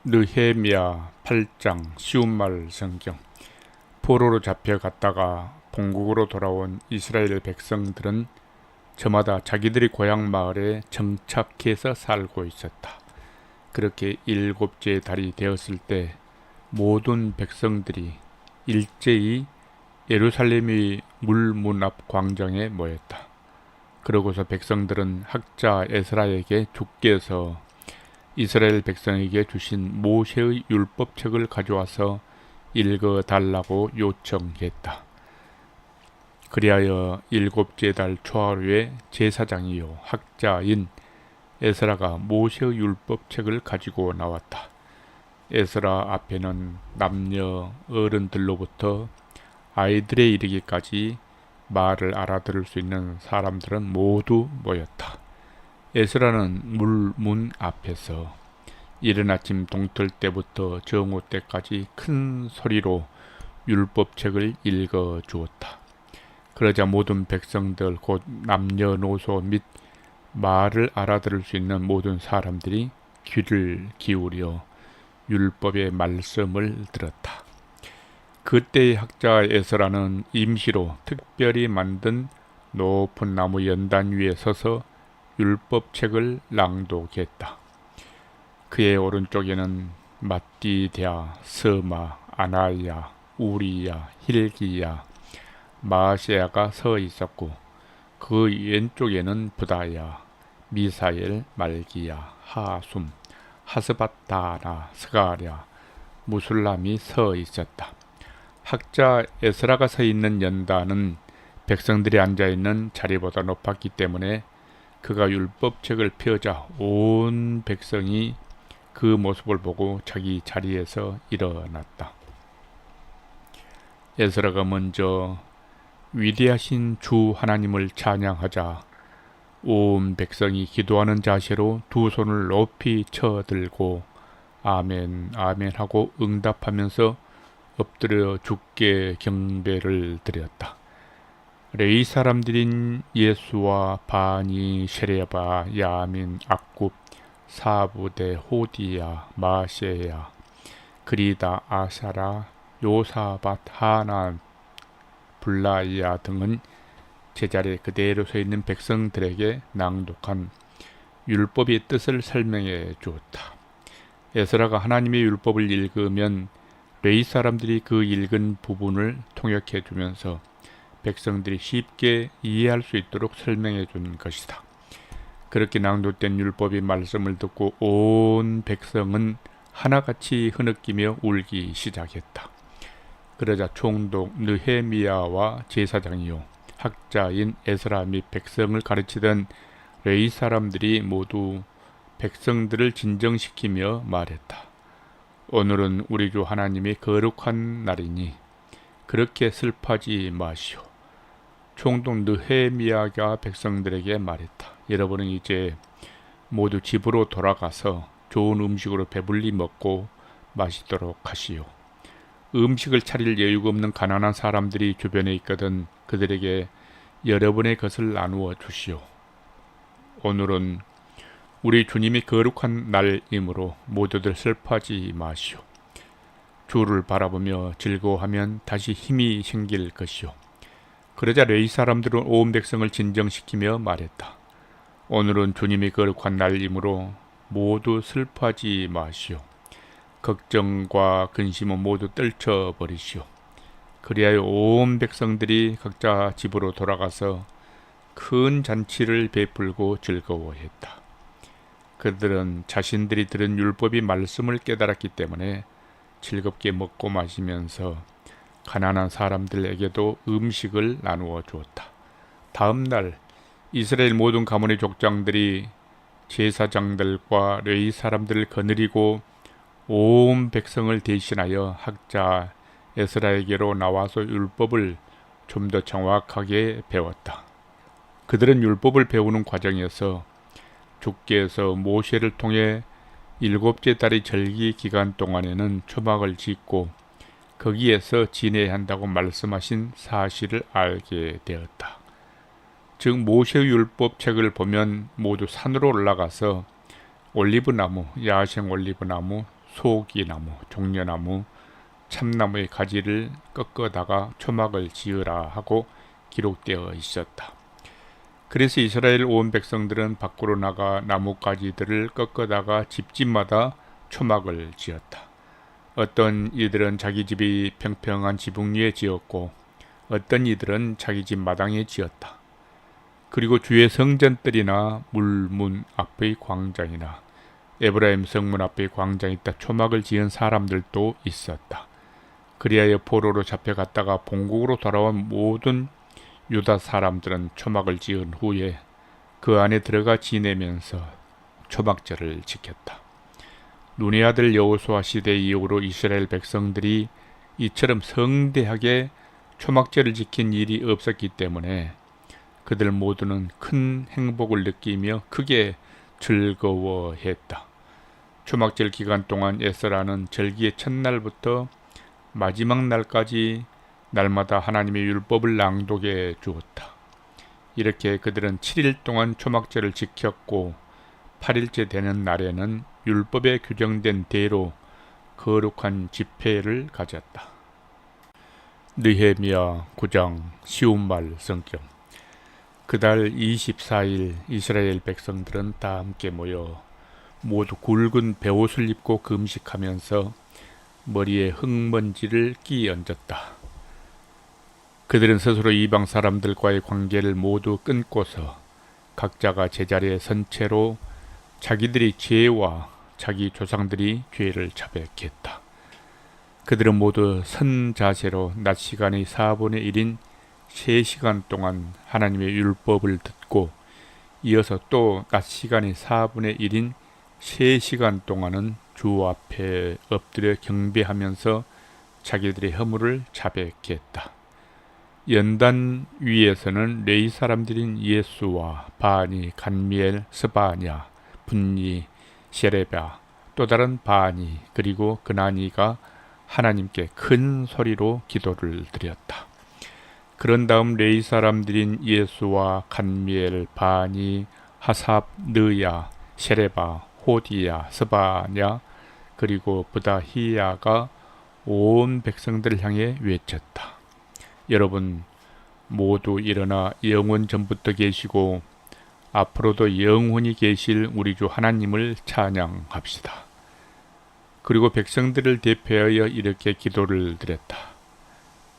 느헤미야 8장 쉬운 말 성경. 포로로 잡혀갔다가 본국으로 돌아온 이스라엘 백성들은 저마다 자기들이 고향 마을에 정착해서 살고 있었다. 그렇게 7째 달이 되었을 때 모든 백성들이 일제히 예루살렘의 물문 앞 광장에 모였다. 그러고서 백성들은 학자 에스라에게 주께서 이스라엘 백성에게 주신 모세의 율법책을 가져와서 읽어달라고 요청했다. 그리하여 7째 달 초하루에 제사장이요 학자인 에스라가 모세의 율법책을 가지고 나왔다. 에스라 앞에는 남녀 어른들로부터 아이들에 이르기까지 말을 알아들을 수 있는 사람들은 모두 모였다. 에스라는 물문 앞에서 이른 아침 동틀 때부터 정오 때까지 큰 소리로 율법책을 읽어 주었다. 그러자 모든 백성들 곧 남녀노소 및 말을 알아들을 수 있는 모든 사람들이 귀를 기울여 율법의 말씀을 들었다. 그때의 학자 에스라는 임시로 특별히 만든 높은 나무 연단 위에 서서 율법책을 낭독했다. 그의 오른쪽에는 마띠디아, 스마, 아나야, 우리야, 힐기야, 마세야가 서 있었고 그 왼쪽에는 부다야, 미사엘, 말기야, 하숨, 하스바타나, 스가랴, 무술람이 서 있었다. 학자 에스라가 서 있는 연단은 백성들이 앉아있는 자리보다 높았기 때문에 그가 율법책을 펴자 온 백성이 그 모습을 보고 자기 자리에서 일어났다. 에스라가 먼저 위대하신 주 하나님을 찬양하자 온 백성이 기도하는 자세로 두 손을 높이 쳐들고 아멘 아멘 하고 응답하면서 엎드려 주께 경배를 드렸다. 레위 사람들인 예수와 바니, 쉐레바, 야민, 악굽, 사부대, 호디야, 마세야, 그리다, 아사라, 요사밭, 하나, 블라이야 등은 제자리에 그대로 서 있는 백성들에게 낭독한 율법의 뜻을 설명해 주었다. 에스라가 하나님의 율법을 읽으면 레위 사람들이 그 읽은 부분을 통역해 주면서 백성들이 쉽게 이해할 수 있도록 설명해 준 것이다. 그렇게 낭독된 율법의 말씀을 듣고 온 백성은 하나같이 흐느끼며 울기 시작했다. 그러자 총독 느헤미야와 제사장이요 학자인 에스라 및 백성을 가르치던 레위 사람들이 모두 백성들을 진정시키며 말했다. 오늘은 우리 주 하나님의 거룩한 날이니 그렇게 슬퍼하지 마시오. 총독 느헤미야가 백성들에게 말했다. 여러분은 이제 모두 집으로 돌아가서 좋은 음식으로 배불리 먹고 마시도록 하시오. 음식을 차릴 여유가 없는 가난한 사람들이 주변에 있거든 그들에게 여러분의 것을 나누어 주시오. 오늘은 우리 주님이 거룩한 날이므로 모두들 슬퍼하지 마시오. 주를 바라보며 즐거워하면 다시 힘이 생길 것이오. 그러자 레위 사람들은 온 백성을 진정시키며 말했다. 오늘은 주님이 거룩한 날이므로 모두 슬퍼하지 마시오. 걱정과 근심은 모두 떨쳐버리시오. 그리하여 온 백성들이 각자 집으로 돌아가서 큰 잔치를 베풀고 즐거워했다. 그들은 자신들이 들은 율법의 말씀을 깨달았기 때문에 즐겁게 먹고 마시면서 가난한 사람들에게도 음식을 나누어 주었다. 다음 날 이스라엘 모든 가문의 족장들이 제사장들과 레위 사람들을 거느리고 온 백성을 대신하여 학자 에스라에게로 나와서 율법을 좀 더 정확하게 배웠다. 그들은 율법을 배우는 과정에서 주께서 모세를 통해 7째 달의 절기 기간 동안에는 초막을 짓고 거기에서 지내야 한다고 말씀하신 사실을 알게 되었다. 즉 모세의 율법책을 보면 모두 산으로 올라가서 올리브나무, 야생 올리브나무, 소기나무, 종려나무, 참나무의 가지를 꺾어다가 초막을 지으라 하고 기록되어 있었다. 그래서 이스라엘 온 백성들은 밖으로 나가 나뭇가지들을 꺾어다가 집집마다 초막을 지었다. 어떤 이들은 자기 집이 평평한 지붕 위에 지었고 어떤 이들은 자기 집 마당에 지었다. 그리고 주의 성전뜰이나 물문 앞의 광장이나 에브라임 성문 앞의 광장에 있다 초막을 지은 사람들도 있었다. 그리하여 포로로 잡혀갔다가 본국으로 돌아온 모든 유다 사람들은 초막을 지은 후에 그 안에 들어가 지내면서 초막절을 지켰다. 눈의 아들 여호수아 시대 이후로 이스라엘 백성들이 이처럼 성대하게 초막절을 지킨 일이 없었기 때문에 그들 모두는 큰 행복을 느끼며 크게 즐거워했다. 초막절 기간 동안 에스라는 절기의 첫날부터 마지막 날까지 날마다 하나님의 율법을 낭독해 주었다. 이렇게 그들은 7일 동안 초막절을 지켰고 8일째 되는 날에는 율법에 규정된 대로 거룩한 집회를 가졌다. 느헤미야 9장 쉬운 말 성경. 그달 24일 이스라엘 백성들은 다 함께 모여 모두 굵은 베옷을 입고 금식하면서 머리에 흙먼지를 끼얹었다. 그들은 스스로 이방 사람들과의 관계를 모두 끊고서 각자가 제자리에 선 채로 자기들이 죄와 자기 조상들이 죄를 자백했다. 그들은 모두 선 자세로 낮 시간의 4분의 1인 3시간 동안 하나님의 율법을 듣고 이어서 또 낮 시간의 4분의 1인 3시간 동안은 주 앞에 엎드려 경배하면서 자기들의 허물을 자백했다. 연단 위에서는 레위 사람들인 예수와 바니, 간미엘, 스바냐, 분니, 세레바, 또 다른 바니 그리고 그나니가 하나님께 큰 소리로 기도를 드렸다. 그런 다음 레위 사람들인 예수와 간미엘, 바니, 하삽, 느야, 세레바, 호디야, 스바냐 그리고 부다히야가 온 백성들을 향해 외쳤다. 여러분 모두 일어나 영원 전부터 계시고 앞으로도 영원히 계실 우리 주 하나님을 찬양합시다. 그리고 백성들을 대표하여 이렇게 기도를 드렸다.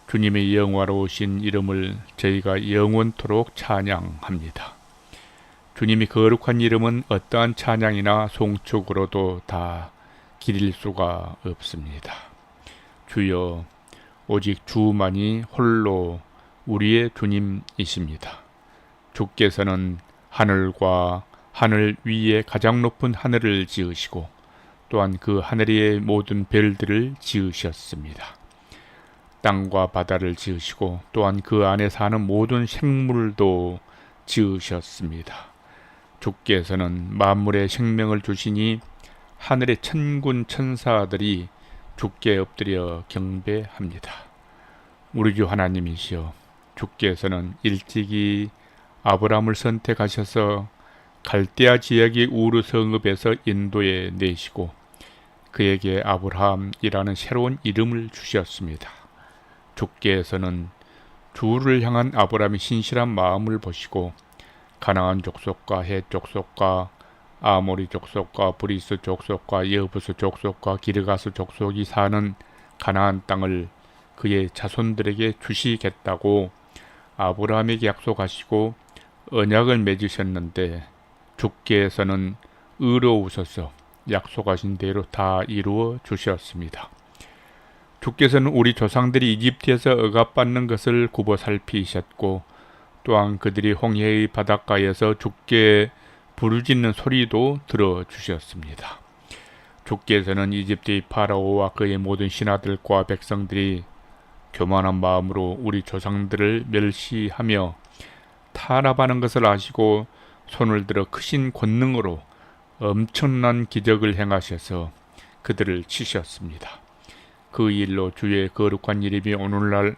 주님의 영화로우신 이름을 저희가 영원토록 찬양합니다. 주님의 거룩한 이름은 어떠한 찬양이나 송축으로도 다 기릴 수가 없습니다. 주여, 오직 주만이 홀로 우리의 주님이십니다. 주께서는 하늘과 하늘 위에 가장 높은 하늘을 지으시고 또한 그 하늘 위의 모든 별들을 지으셨습니다. 땅과 바다를 지으시고 또한 그 안에 사는 모든 생물도 지으셨습니다. 주께서는 만물에 생명을 주시니 하늘의 천군 천사들이 주께 엎드려 경배합니다. 우리 주 하나님이시여, 주께서는 일찍이 아브라함을 선택하셔서 갈대아 지역의 우르 성읍에서 인도에 내시고 그에게 아브라함이라는 새로운 이름을 주셨습니다. 주께서는 주를 향한 아브라함의 신실한 마음을 보시고 가나안 족속과 헷 족속과 아모리 족속과 브리스 족속과 여부스 족속과 기르가스 족속이 사는 가나안 땅을 그의 자손들에게 주시겠다고 아브라함에게 약속하시고 언약을 맺으셨는데 주께서는 의로우셔서 약속하신 대로 다 이루어 주셨습니다. 주께서는 우리 조상들이 이집트에서 억압받는 것을 굽어 살피셨고 또한 그들이 홍해의 바닷가에서 주께 부르짖는 소리도 들어주셨습니다. 주께서는 이집트의 파라오와 그의 모든 신하들과 백성들이 교만한 마음으로 우리 조상들을 멸시하며 탄압하는 것을 아시고 손을 들어 크신 권능으로 엄청난 기적을 행하셔서 그들을 치셨습니다. 그 일로 주의 거룩한 이름이 오늘날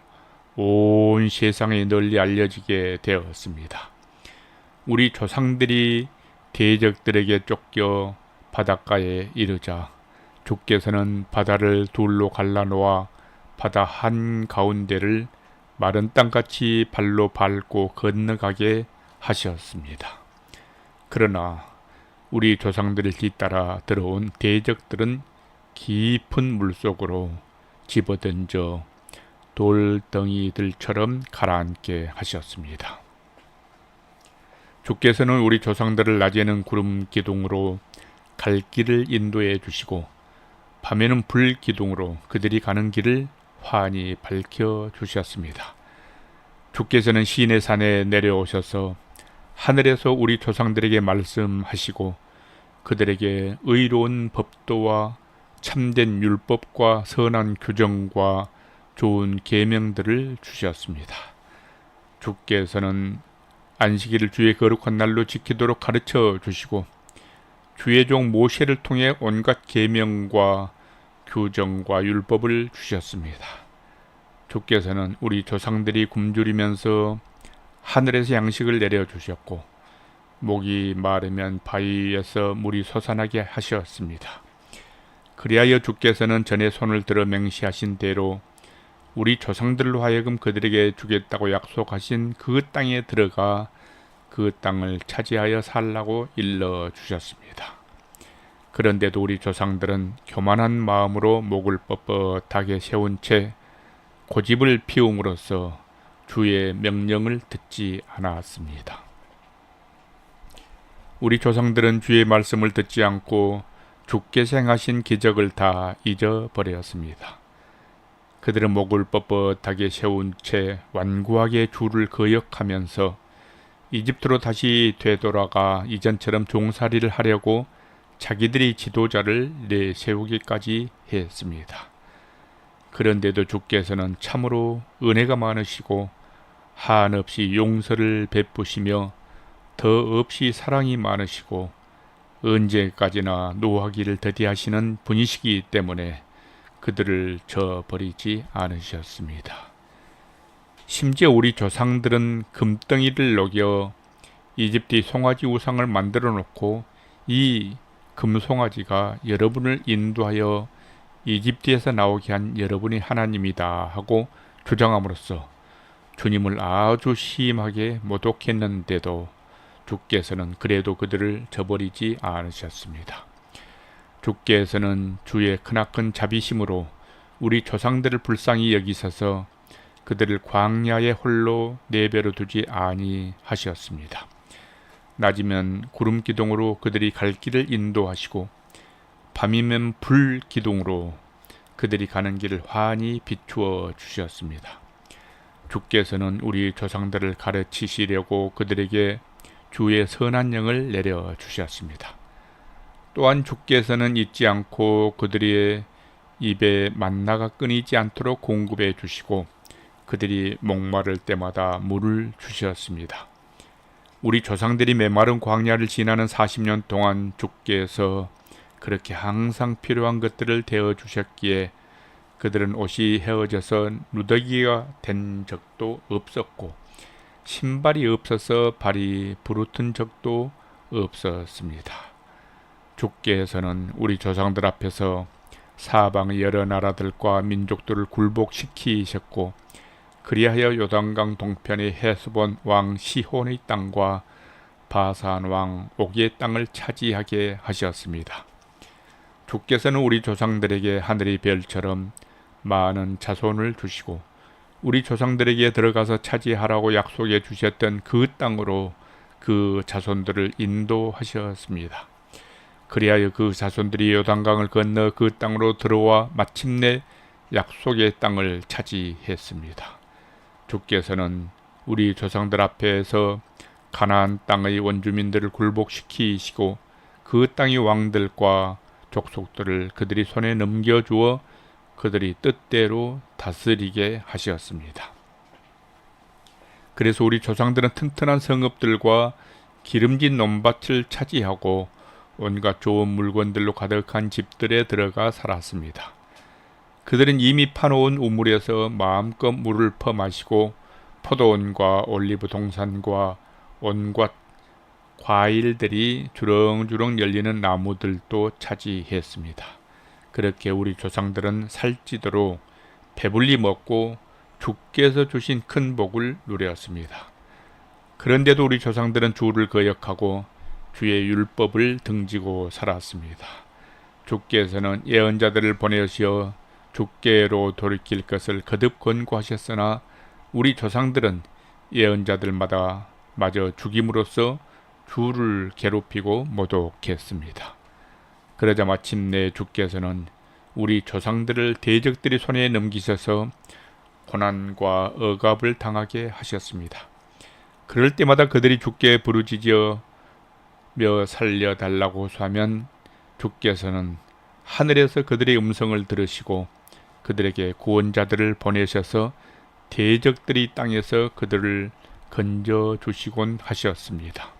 온 세상에 널리 알려지게 되었습니다. 우리 조상들이 대적들에게 쫓겨 바닷가에 이르자 주께서는 바다를 둘로 갈라놓아 바다 한가운데를 마른 땅같이 발로 밟고 건너가게 하셨습니다. 그러나 우리 조상들을 뒤따라 들어온 대적들은 깊은 물속으로 집어던져 돌덩이들처럼 가라앉게 하셨습니다. 주께서는 우리 조상들을 낮에는 구름 기둥으로 갈 길을 인도해 주시고 밤에는 불 기둥으로 그들이 가는 길을 환히 밝혀 주셨습니다. 주께서는 시내 산에 내려오셔서 하늘에서 우리 조상들에게 말씀하시고 그들에게 의로운 법도와 참된 율법과 선한 규정과 좋은 계명들을 주셨습니다. 주께서는 안식일을 주의 거룩한 날로 지키도록 가르쳐 주시고 주의 종 모세를 통해 온갖 계명과 규정과 율법을 주셨습니다. 주께서는 우리 조상들이 굶주리면서 하늘에서 양식을 내려주셨고 목이 마르면 바위에서 물이 솟아나게 하셨습니다. 그리하여 주께서는 전에 손을 들어 맹세하신 대로 우리 조상들로 하여금 그들에게 주겠다고 약속하신 그 땅에 들어가 그 땅을 차지하여 살라고 일러주셨습니다. 그런데도 우리 조상들은 교만한 마음으로 목을 뻣뻣하게 세운 채 고집을 피움으로써 주의 명령을 듣지 않았습니다. 우리 조상들은 주의 말씀을 듣지 않고 주께서 행하신 기적을 다 잊어버렸습니다. 그들은 목을 뻣뻣하게 세운 채 완고하게 주를 거역하면서 이집트로 다시 되돌아가 이전처럼 종살이를 하려고 자기들이 지도자를 내세우기까지 했습니다. 그런데도 주께서는 참으로 은혜가 많으시고 한없이 용서를 베푸시며 더없이 사랑이 많으시고 언제까지나 노하기를 더디하시는 분이시기 때문에 그들을 저버리지 않으셨습니다. 심지어 우리 조상들은 금덩이를 녹여 이집트의 송아지 우상을 만들어 놓고 이 금송아지가 여러분을 인도하여 이집트에서 나오게 한 여러분이 하나님이다 하고 주장함으로써 주님을 아주 심하게 모독했는데도 주께서는 그래도 그들을 저버리지 않으셨습니다. 주께서는 주의 크나큰 자비심으로 우리 조상들을 불쌍히 여기셔서 그들을 광야에 홀로 내버려 두지 아니하셨습니다. 낮이면 구름 기둥으로 그들이 갈 길을 인도하시고 밤이면 불 기둥으로 그들이 가는 길을 환히 비추어 주셨습니다. 주께서는 우리 조상들을 가르치시려고 그들에게 주의 선한 영을 내려 주셨습니다. 또한 주께서는 잊지 않고 그들의 입에 만나가 끊이지 않도록 공급해 주시고 그들이 목마를 때마다 물을 주셨습니다. 우리 조상들이 메마른 광야를 지나는 40년 동안 주께서 그렇게 항상 필요한 것들을 대어 주셨기에 그들은 옷이 헤어져서 누더기가 된 적도 없었고 신발이 없어서 발이 부르튼 적도 없었습니다. 주께서는 우리 조상들 앞에서 사방의 여러 나라들과 민족들을 굴복시키셨고 그리하여 요단강 동편의 헤스본 왕 시혼의 땅과 바산 왕 옥의 땅을 차지하게 하셨습니다. 주께서는 우리 조상들에게 하늘의 별처럼 많은 자손을 주시고 우리 조상들에게 들어가서 차지하라고 약속해 주셨던 그 땅으로 그 자손들을 인도하셨습니다. 그리하여 그 자손들이 요단강을 건너 그 땅으로 들어와 마침내 약속의 땅을 차지했습니다. 주께서는 우리 조상들 앞에서 가나안 땅의 원주민들을 굴복시키시고 그 땅의 왕들과 족속들을 그들이 손에 넘겨주어 그들이 뜻대로 다스리게 하셨습니다. 그래서 우리 조상들은 튼튼한 성읍들과 기름진 논밭을 차지하고 온갖 좋은 물건들로 가득한 집들에 들어가 살았습니다. 그들은 이미 파놓은 우물에서 마음껏 물을 퍼마시고 포도원과 올리브 동산과 온갖 과일들이 주렁주렁 열리는 나무들도 차지했습니다. 그렇게 우리 조상들은 살찌도록 배불리 먹고 주께서 주신 큰 복을 누렸습니다. 그런데도 우리 조상들은 주를 거역하고 주의 율법을 등지고 살았습니다. 주께서는 예언자들을 보내시어 주께로 돌이킬 것을 거듭 권고하셨으나 우리 조상들은 예언자들마다 마저 죽임으로써 주를 괴롭히고 모독했습니다. 그러자 마침내 주께서는 우리 조상들을 대적들이 손에 넘기셔서 고난과 억압을 당하게 하셨습니다. 그럴 때마다 그들이 주께 부르짖으며 살려달라고 호소하면 주께서는 하늘에서 그들의 음성을 들으시고 그들에게 구원자들을 보내셔서 대적들이 땅에서 그들을 건져주시곤 하셨습니다.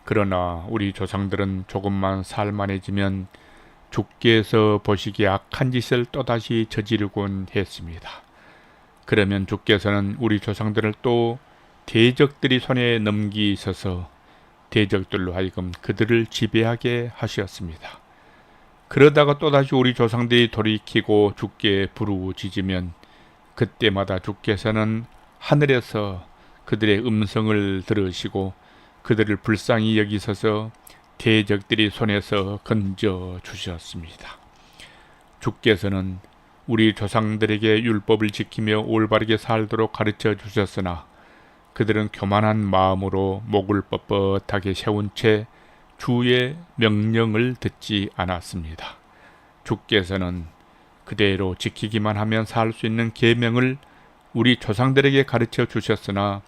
그러나 우리 조상들은 조금만 살만해지면 주께서 보시기에 악한 짓을 또다시 저지르곤 했습니다. 그러면 주께서는 우리 조상들을 또 대적들이 손에 넘기셔서 대적들로 하여금 그들을 지배하게 하셨습니다. 그러다가 또다시 우리 조상들이 돌이키고 주께 부르짖으면 그때마다 주께서는 하늘에서 그들의 음성을 들으시고 그들을 불쌍히 여기셔서 대적들이 손에서 건져 주셨습니다. 주께서는 우리 조상들에게 율법을 지키며 올바르게 살도록 가르쳐 주셨으나 그들은 교만한 마음으로 목을 뻣뻣하게 세운 채 주의 명령을 듣지 않았습니다. 주께서는 그대로 지키기만 하면 살 수 있는 계명을 우리 조상들에게 가르쳐 주셨으나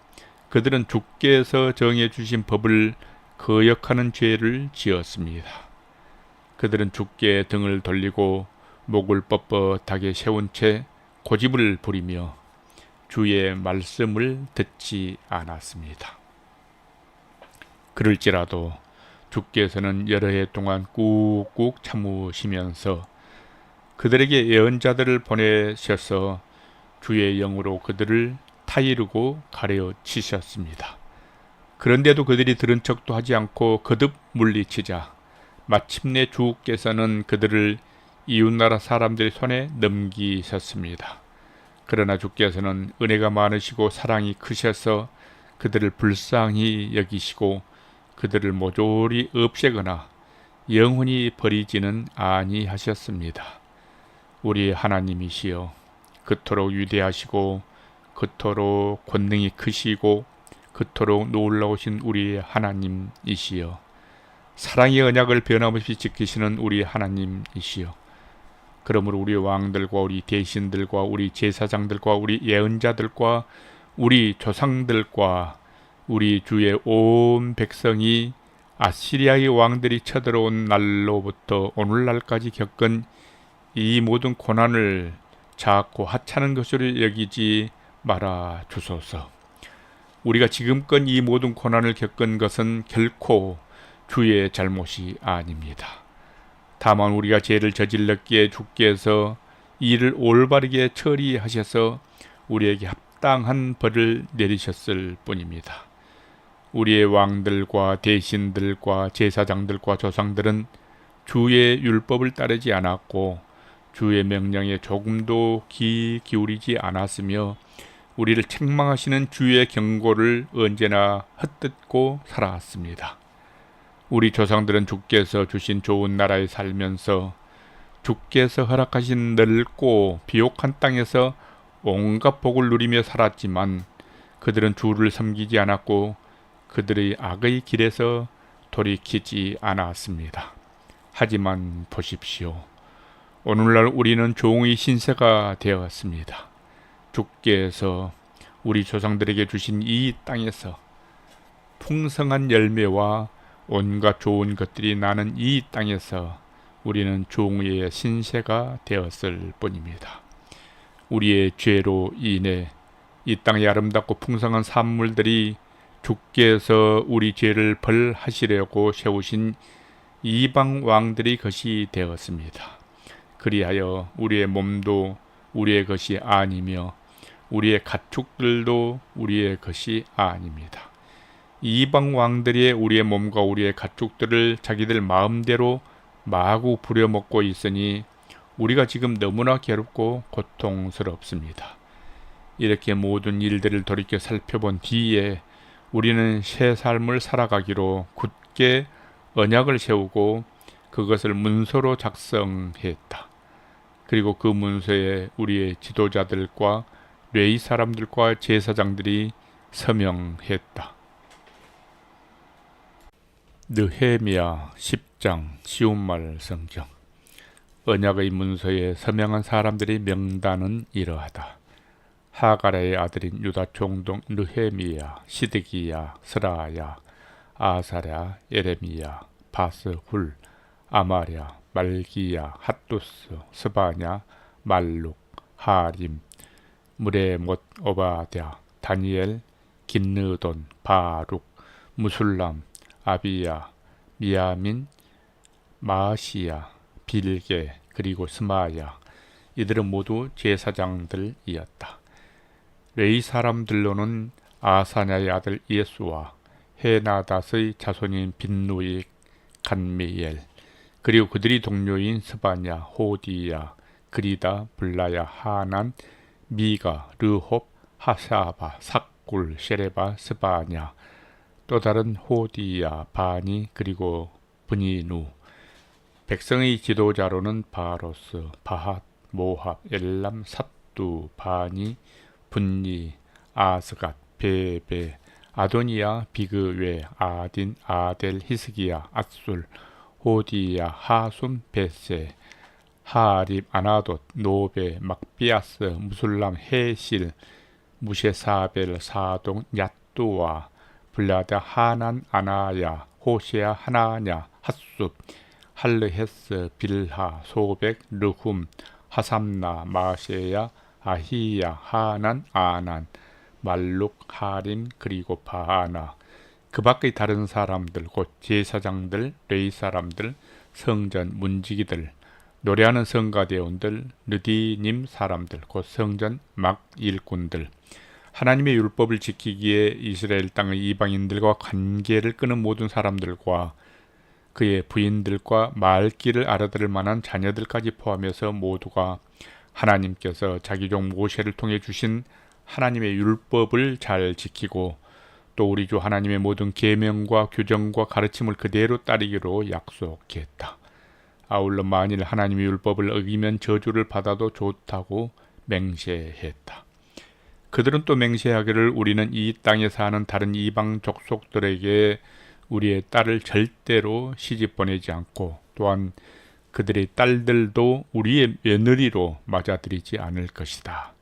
그들은 주께서 정해 주신 법을 거역하는 죄를 지었습니다. 그들은 주께 등을 돌리고 목을 뻣뻣하게 세운 채 고집을 부리며 주의 말씀을 듣지 않았습니다. 그럴지라도 주께서는 여러 해 동안 꾹꾹 참으시면서 그들에게 예언자들을 보내셔서 주의 영으로 그들을 타이르고 가르치셨습니다. 그런데도 그들이 들은 척도 하지 않고 거듭 물리치자 마침내 주께서는 그들을 이웃나라 사람들의 손에 넘기셨습니다. 그러나 주께서는 은혜가 많으시고 사랑이 크셔서 그들을 불쌍히 여기시고 그들을 모조리 없애거나 영원히 버리지는 아니하셨습니다. 우리 하나님이시여 그토록 위대하시고 그토록 권능이 크시고 그토록 놀라우신 우리 하나님이시여 사랑의 언약을 변함없이 지키시는 우리 하나님이시여 그러므로 우리 왕들과 우리 대신들과 우리 제사장들과 우리 예언자들과 우리 조상들과 우리 주의 온 백성이 아시리아의 왕들이 쳐들어온 날로부터 오늘날까지 겪은 이 모든 고난을 작고 하찮은 것으로 여기지 말아 주소서. 우리가 지금껏 이 모든 고난을 겪은 것은 결코 주의 잘못이 아닙니다. 다만 우리가 죄를 저질렀기에 주께서 이를 올바르게 처리하셔서 우리에게 합당한 벌을 내리셨을 뿐입니다. 우리의 왕들과 대신들과 제사장들과 조상들은 주의 율법을 따르지 않았고 주의 명령에 조금도 귀 기울이지 않았으며 우리를 책망하시는 주의 경고를 언제나 헛듣고 살아왔습니다. 우리 조상들은 주께서 주신 좋은 나라에 살면서 주께서 허락하신 넓고 비옥한 땅에서 온갖 복을 누리며 살았지만 그들은 주를 섬기지 않았고 그들의 악의 길에서 돌이키지 않았습니다. 하지만 보십시오. 오늘날 우리는 종의 신세가 되었습니다. 주께서 우리 조상들에게 주신 이 땅에서 풍성한 열매와 온갖 좋은 것들이 나는 이 땅에서 우리는 종의 신세가 되었을 뿐입니다. 우리의 죄로 인해 이 땅의 아름답고 풍성한 산물들이 주께서 우리 죄를 벌하시려고 세우신 이방 왕들의 것이 되었습니다. 그리하여 우리의 몸도 우리의 것이 아니며 우리의 가축들도 우리의 것이 아닙니다. 이방 왕들이 우리의 몸과 우리의 가축들을 자기들 마음대로 마구 부려먹고 있으니 우리가 지금 너무나 괴롭고 고통스럽습니다. 이렇게 모든 일들을 돌이켜 살펴본 뒤에 우리는 새 삶을 살아가기로 굳게 언약을 세우고 그것을 문서로 작성했다. 그리고 그 문서에 우리의 지도자들과 레위 사람들과 제사장들이 서명했다. 느헤미야 10장 쉬운말 성경. 언약의 문서에 서명한 사람들의 명단은 이러하다. 하가랴의 아들인 유다 총독 느헤미야, 시드기야, 스라야, 아사랴, 예레미야, 바스훌, 아마랴, 말기야, 핫두스, 스바냐, 말룩, 하림, 무레못, 오바댜, 다니엘, 긴느돈, 바룩, 무술람, 아비야, 미야민, 마시야, 빌게, 그리고 스마야. 이들은 모두 제사장들이었다. 레위 사람들로는 아사냐의 아들 예수와 헤나닷의 자손인 빈누이, 간미엘, 그리고 그들이 동료인 스바냐, 호디야, 그리다, 블라야, 하난, 미가, 르홉, 하사바, 삭굴, 셰레바, 스바냐, 또 다른 호디야, 바니, 그리고 브니누. 백성의 지도자로는 바로스, 바핫, 모합, 엘람, 삿두, 바니, 분니, 아스갓, 베베, 아도니아, 비그웨, 아딘, 아델, 히스기야, 앗술, 호디야, 하숨, 베세, 하립, 아나돗, 노베, 막비아스, 무술람, 헤실, 무셰사벨, 사동, 얏두와, 블라다, 하난, 아나야, 호시아, 하나냐, 핫숲, 할르헤스, 빌하, 소백, 르훔, 하삼나, 마셰야, 아히야, 하난, 아난, 말룩, 하림, 그리고 바하나. 그 밖의 다른 사람들, 곧 제사장들, 레위 사람들, 성전 문지기들, 노래하는 성가대원들, 느디님 사람들, 곧 성전 막 일꾼들, 하나님의 율법을 지키기에 이스라엘 땅의 이방인들과 관계를 끄는 모든 사람들과 그의 부인들과 말귀를 알아들을 만한 자녀들까지 포함해서 모두가 하나님께서 자기 종 모세를 통해 주신 하나님의 율법을 잘 지키고 또 우리 주 하나님의 모든 계명과 규정과 가르침을 그대로 따르기로 약속했다. 아울러 만일 하나님의 율법을 어기면 저주를 받아도 좋다고 맹세했다. 그들은 또 맹세하기를 우리는 이 땅에 사는 다른 이방 족속들에게 우리의 딸을 절대로 시집 보내지 않고 또한 그들의 딸들도 우리의 며느리로 맞아들이지 않을 것이다.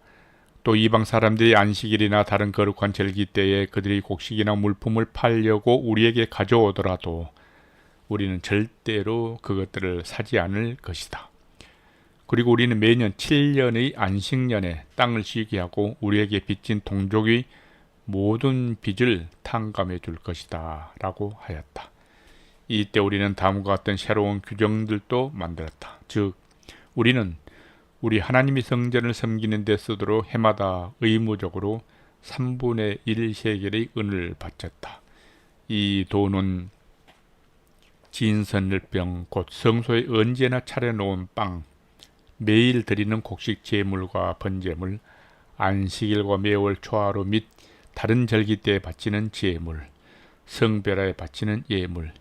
또 이방 사람들이 안식일이나 다른 거룩한 절기 때에 그들의 곡식이나 물품을 팔려고 우리에게 가져오더라도 우리는 절대로 그것들을 사지 않을 것이다. 그리고 우리는 매년 7년의 안식년에 땅을 쉬게 하고 우리에게 빚진 동족의 모든 빚을 탕감해 줄 것이다 라고 하였다. 이때 우리는 다음과 같은 새로운 규정들도 만들었다. 즉 우리는 우리 하나님의 성전을 섬기는 데 쓰도록 해마다 의무적으로 3분의 1 세겔의 은을 바쳤다. 이 돈은 진선을병 곧 성소에 언제나 차려놓은 빵, 매일 드리는 곡식 제물과 번제물, 안식일과 매월 초하루 및 다른 절기 때에 바치는 제물, 성별화에 바치는 예물,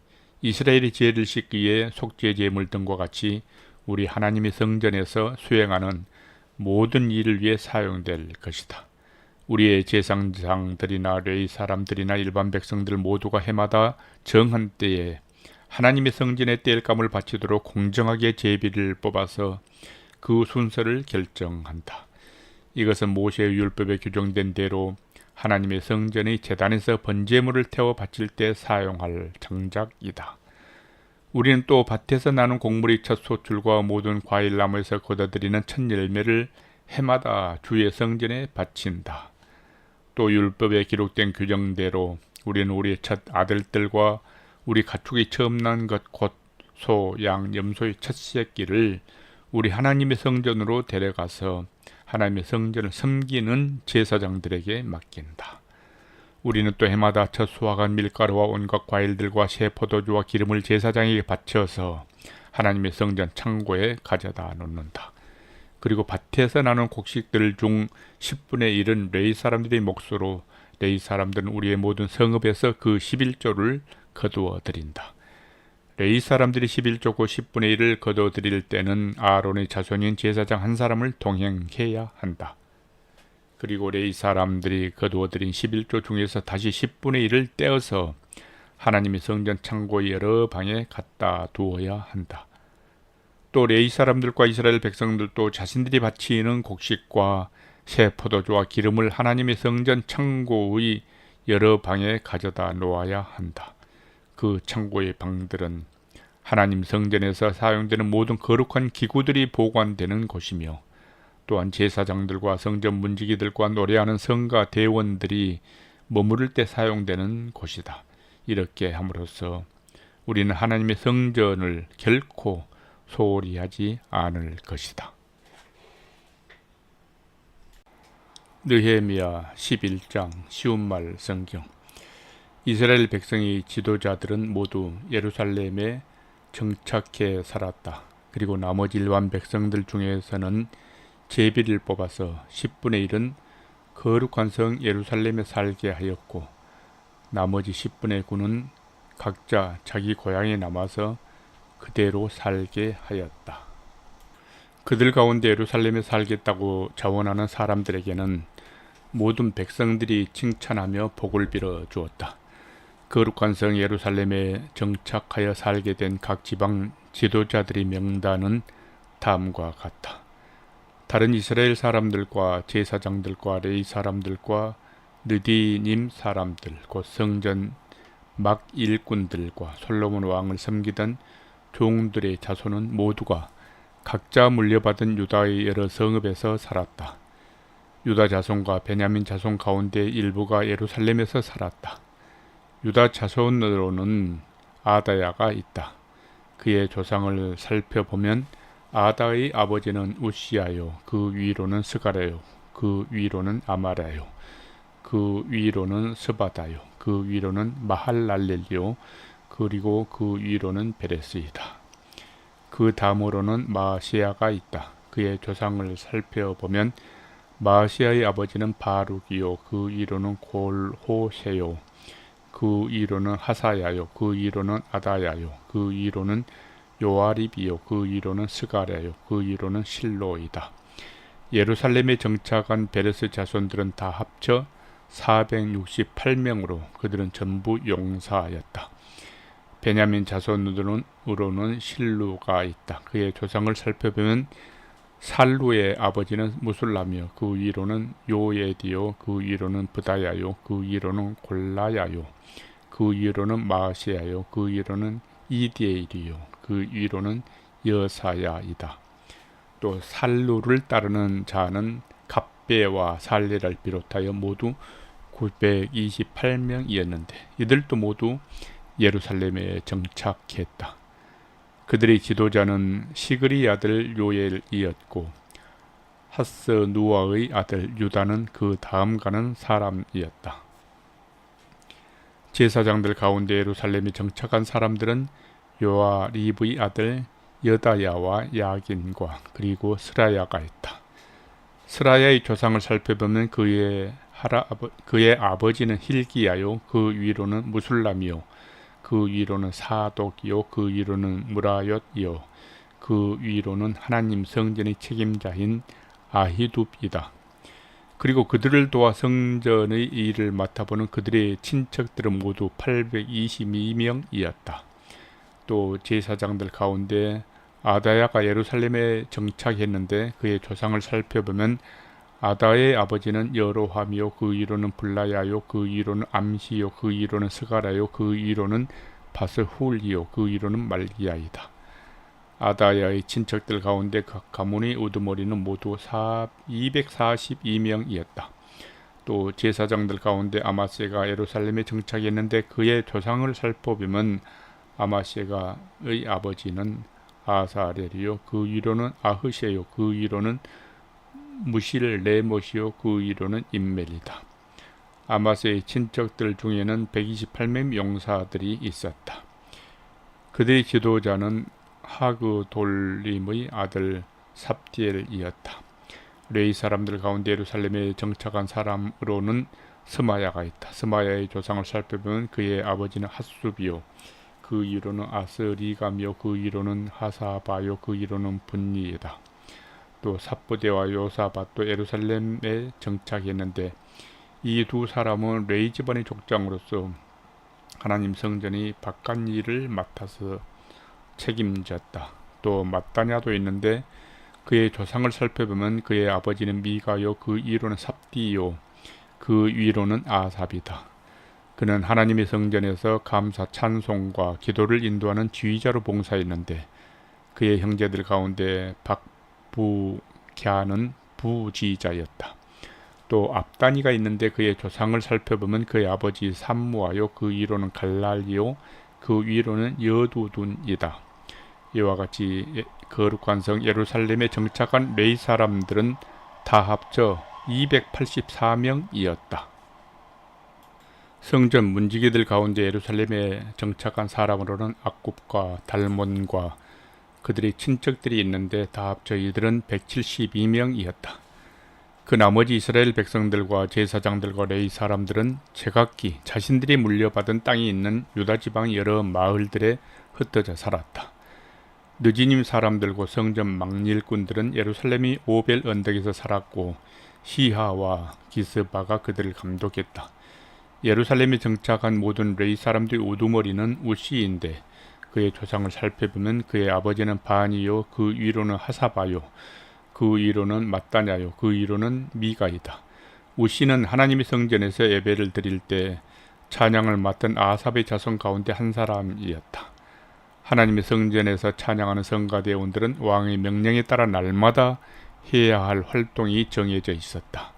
이스라엘의 죄를 씻기에 속죄 제물 등과 같이 우리 하나님의 성전에서 수행하는 모든 일을 위해 사용될 것이다. 우리의 제사장들이나 레위 사람들이나 일반 백성들 모두가 해마다 정한 때에 하나님의 성전에 땔감을 바치도록 공정하게 제비를 뽑아서 그 순서를 결정한다. 이것은 모세의 율법에 규정된 대로 하나님의 성전의 제단에서 번제물을 태워 바칠 때 사용할 장작이다. 우리는 또 밭에서 나는 곡물의 첫 소출과 모든 과일나무에서 거둬들이는 첫 열매를 해마다 주의 성전에 바친다. 또 율법에 기록된 규정대로 우리는 우리의 첫 아들들과 우리 가축이 처음 난 것 곧 소, 양, 염소의 첫 새끼를 우리 하나님의 성전으로 데려가서 하나님의 성전을 섬기는 제사장들에게 맡긴다. 우리는 또 해마다 첫 수확한 밀가루와 온갖 과일들과 새 포도주와 기름을 제사장에게 바쳐서 하나님의 성전 창고에 가져다 놓는다. 그리고 밭에서 나는 곡식들 중 10분의 1은 레위 사람들의 몫으로 레위 사람들은 우리의 모든 성읍에서 그 11조를 거두어 드린다. 레위 사람들이 11조고 10분의 1을 거두어 드릴 때는 아론의 자손인 제사장 한 사람을 동행해야 한다. 그리고 레위 사람들이 거두어 드린 11조 중에서 다시 10분의 1을 떼어서 하나님의 성전 창고의 여러 방에 갖다 두어야 한다. 또 레위 사람들과 이스라엘 백성들도 자신들이 바치는 곡식과 새 포도주와 기름을 하나님의 성전 창고의 여러 방에 가져다 놓아야 한다. 그 창고의 방들은 하나님 성전에서 사용되는 모든 거룩한 기구들이 보관되는 곳이며 또한 제사장들과 성전 문지기들과 노래하는 성가 대원들이 머무를 때 사용되는 곳이다. 이렇게 함으로써 우리는 하나님의 성전을 결코 소홀히 하지 않을 것이다. 느헤미야 11장 쉬운 말 성경. 이스라엘 백성의 지도자들은 모두 예루살렘에 정착해 살았다. 그리고 나머지 일반 백성들 중에서는 제비를 뽑아서 10분의 1은 거룩한 성 예루살렘에 살게 하였고 나머지 10분의 9는 각자 자기 고향에 남아서 그대로 살게 하였다. 그들 가운데 예루살렘에 살겠다고 자원하는 사람들에게는 모든 백성들이 칭찬하며 복을 빌어 주었다. 거룩한 성 예루살렘에 정착하여 살게 된 각 지방 지도자들의 명단은 다음과 같다. 다른 이스라엘 사람들과 제사장들과 레위 사람들과 느디님 사람들, 곧 성전 막 일꾼들과 솔로몬 왕을 섬기던 종들의 자손은 모두가 각자 물려받은 유다의 여러 성읍에서 살았다. 유다 자손과 베냐민 자손 가운데 일부가 예루살렘에서 살았다. 유다 자손으로는 아다야가 있다. 그의 조상을 살펴보면 아다의 아버지는 우시야요, 그 위로는 스가랴요, 그 위로는 아마랴요, 그 위로는 스바다요, 그 위로는 마할랄렐요, 그리고 그 위로는 베레스이다. 그 다음으로는 마시아가 있다. 그의 조상을 살펴보면 마시아의 아버지는 바룩이요, 그 위로는 골호세요, 그 위로는 하사야요, 그 위로는 아다야요, 그 위로는 요아립이요, 그 위로는 스가랴요, 그 위로는 실로이다. 예루살렘에 정착한 베레스 자손들은 다 합쳐 468명으로 그들은 전부 용사였다. 베냐민 자손으로는 실루가 있다. 그의 조상을 살펴보면 살루의 아버지는 무술라며, 그 위로는 요에디요, 그 위로는 브다야요, 그 위로는 골라야요, 그 위로는 마시야요, 그 위로는 이디에일이요, 그 위로는 여사야이다. 또 살루를 따르는 자는 갑베와 살레를 비롯하여 모두 928명이었는데 이들도 모두 예루살렘에 정착했다. 그들의 지도자는 시그리 아들 요엘이었고 하스누아의 아들 유다는 그 다음 가는 사람이었다. 제사장들 가운데 예루살렘에 정착한 사람들은 요아립의 아들 여다야와 야긴과 그리고 스라야가 있다. 스라야의 조상을 살펴보면 그의 아버지는 힐기야요, 그 위로는 무술람이요, 그 위로는 사독이요, 그 위로는 무라옅이요, 그 위로는 하나님 성전의 책임자인 아히둡이다. 그리고 그들을 도와 성전의 일을 맡아보는 그들의 친척들은 모두 822명이었다. 또 제사장들 가운데 아다야가 예루살렘에 정착했는데 그의 조상을 살펴보면 아다의 아버지는 여로함이요, 그 위로는 블라야요, 그 위로는 암시요, 그 위로는 스가라요, 그 위로는 바스훌이요, 그 위로는 말기야이다. 아다야의 친척들 가운데 각 가문의 우두머리는 모두 242명이었다. 또 제사장들 가운데 아마세가 예루살렘에 정착했는데 그의 조상을 살펴보면 아마세가의 아버지는 아사렐이요, 그 위로는 아흐셰요, 그 위로는 무실 레못이요, 그 위로는 임멜이다. 아마세의 친척들 중에는 128명 용사들이 있었다. 그들의 지도자는 하그돌림의 아들 삽디엘이었다. 레위 사람들 가운데 예루살렘에 정착한 사람으로는 스마야가 있다. 스마야의 조상을 살펴보면 그의 아버지는 핫수비요, 그 위로는 아스리가며, 그 위로는 하사바요, 그 위로는 분니이다. 또 삽부대와 요사밭도 예루살렘에 정착했는데 이 두 사람은 레위 집안의 족장으로서 하나님 성전의 바깥일을 맡아서 책임졌다. 또 마따냐도 있는데 그의 조상을 살펴보면 그의 아버지는 미가요, 그 위로는 삽디요, 그 위로는 아삽이다. 그는 하나님의 성전에서 감사 찬송과 기도를 인도하는 지휘자로 봉사했는데 그의 형제들 가운데 박부갸는 부지자였다. 또 압다니가 있는데 그의 조상을 살펴보면 그의 아버지 삼무아요, 그 위로는 갈랄이요, 그 위로는 여두둔이다. 이와 같이 거룩한 성 예루살렘에 정착한 레위 사람들은 다 합쳐 284명이었다. 성전 문지기들 가운데 예루살렘에 정착한 사람으로는 악굽과 달몬과 그들의 친척들이 있는데 다 합쳐 이들은 172명이었다. 그 나머지 이스라엘 백성들과 제사장들과 레위 사람들은 제각기 자신들이 물려받은 땅이 있는 유다 지방 여러 마을들에 흩어져 살았다. 느지님 사람들과 성전 망릴꾼들은 예루살렘이 오벨 언덕에서 살았고 시하와 기스바가 그들을 감독했다. 예루살렘에 정착한 모든 레위 사람들의 우두머리는 우시인데 그의 조상을 살펴보면 그의 아버지는 바니요, 그 위로는 하사바요, 그 위로는 mat다냐요, 그 위로는 미가이다. 우시는 하나님의 성전에서 예배를 드릴 때 찬양을 맡은 아삽의 자손 가운데 한 사람이었다. 하나님의 성전에서 찬양하는 성가대원들은 왕의 명령에 따라 날마다 해야 할 활동이 정해져 있었다.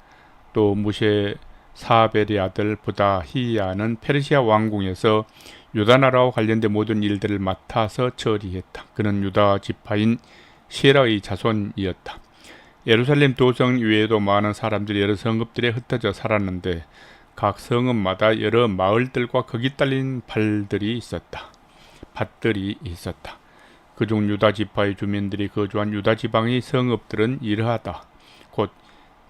또 무세 사벨의 아들 부다히야는 페르시아 왕궁에서 유다 나라와 관련된 모든 일들을 맡아서 처리했다. 그는 유다 지파인 셰라의 자손이었다. 예루살렘 도성 외에도 많은 사람들이 여러 성읍들에 흩어져 살았는데 각 성읍마다 여러 마을들과 거기 딸린 밭들이 있었다. 그중 유다 지파의 주민들이 거주한 유다 지방의 성읍들은 이러하다. 곧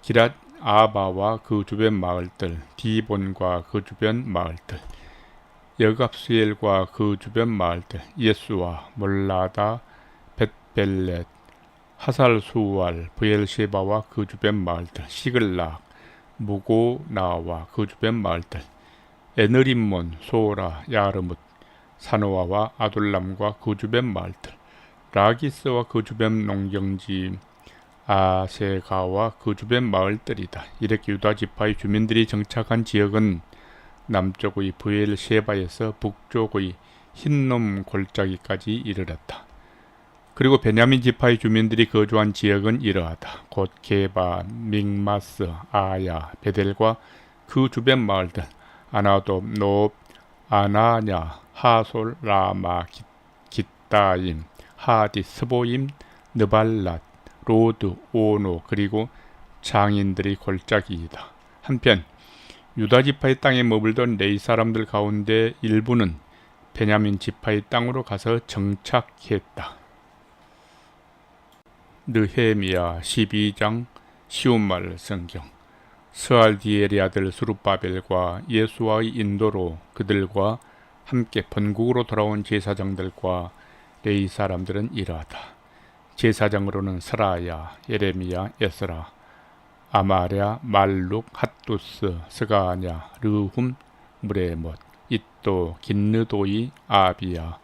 기랏 아바와 그 주변 마을들, 디본과 그 주변 마을들, 여갑수엘과 그 주변 마을들, 예수와 몰라다, 벳벨렛, 하살수왈, 브엘셰바와 그 주변 마을들, 시글락, 무고나와 그 주변 마을들, 에느림몬, 소라, 야르뭇, 사노아와 아둘람과 그 주변 마을들, 라기스와 그 주변 농경지, 아세가와 그 주변 마을들이다. 이렇게 유다 지파의 주민들이 정착한 지역은 남쪽의 브엘셰바에서 북쪽의 흰놈 골짜기까지 이르렀다. 그리고 베냐민 지파의 주민들이 거주한 지역은 이러하다. 곧 게바, 믹마스, 아야, 베델과 그 주변 마을들, 아나돔, 노, 아나냐, 하솔, 라마, 기타임, 하디, 스보임, 느발랏, 로드, 오노, 그리고 장인들의 골짜기이다. 한편 유다 지파의 땅에 머물던 레위 사람들 가운데 일부는 베냐민 지파의 땅으로 가서 정착했다. 느헤미야 12장 쉬운 말 성경. 스알디엘의 아들 스룹바벨과 예수와의 인도로 그들과 함께 본국으로 돌아온 제사장들과 레위 사람들은 이러하다. 제사장으로는 스라야, 예레미야, 에스라, 아마랴, 말룩, 핫두스, 스가냐, 르훔, 무레못, 잇도, 긴느도이, 아비야,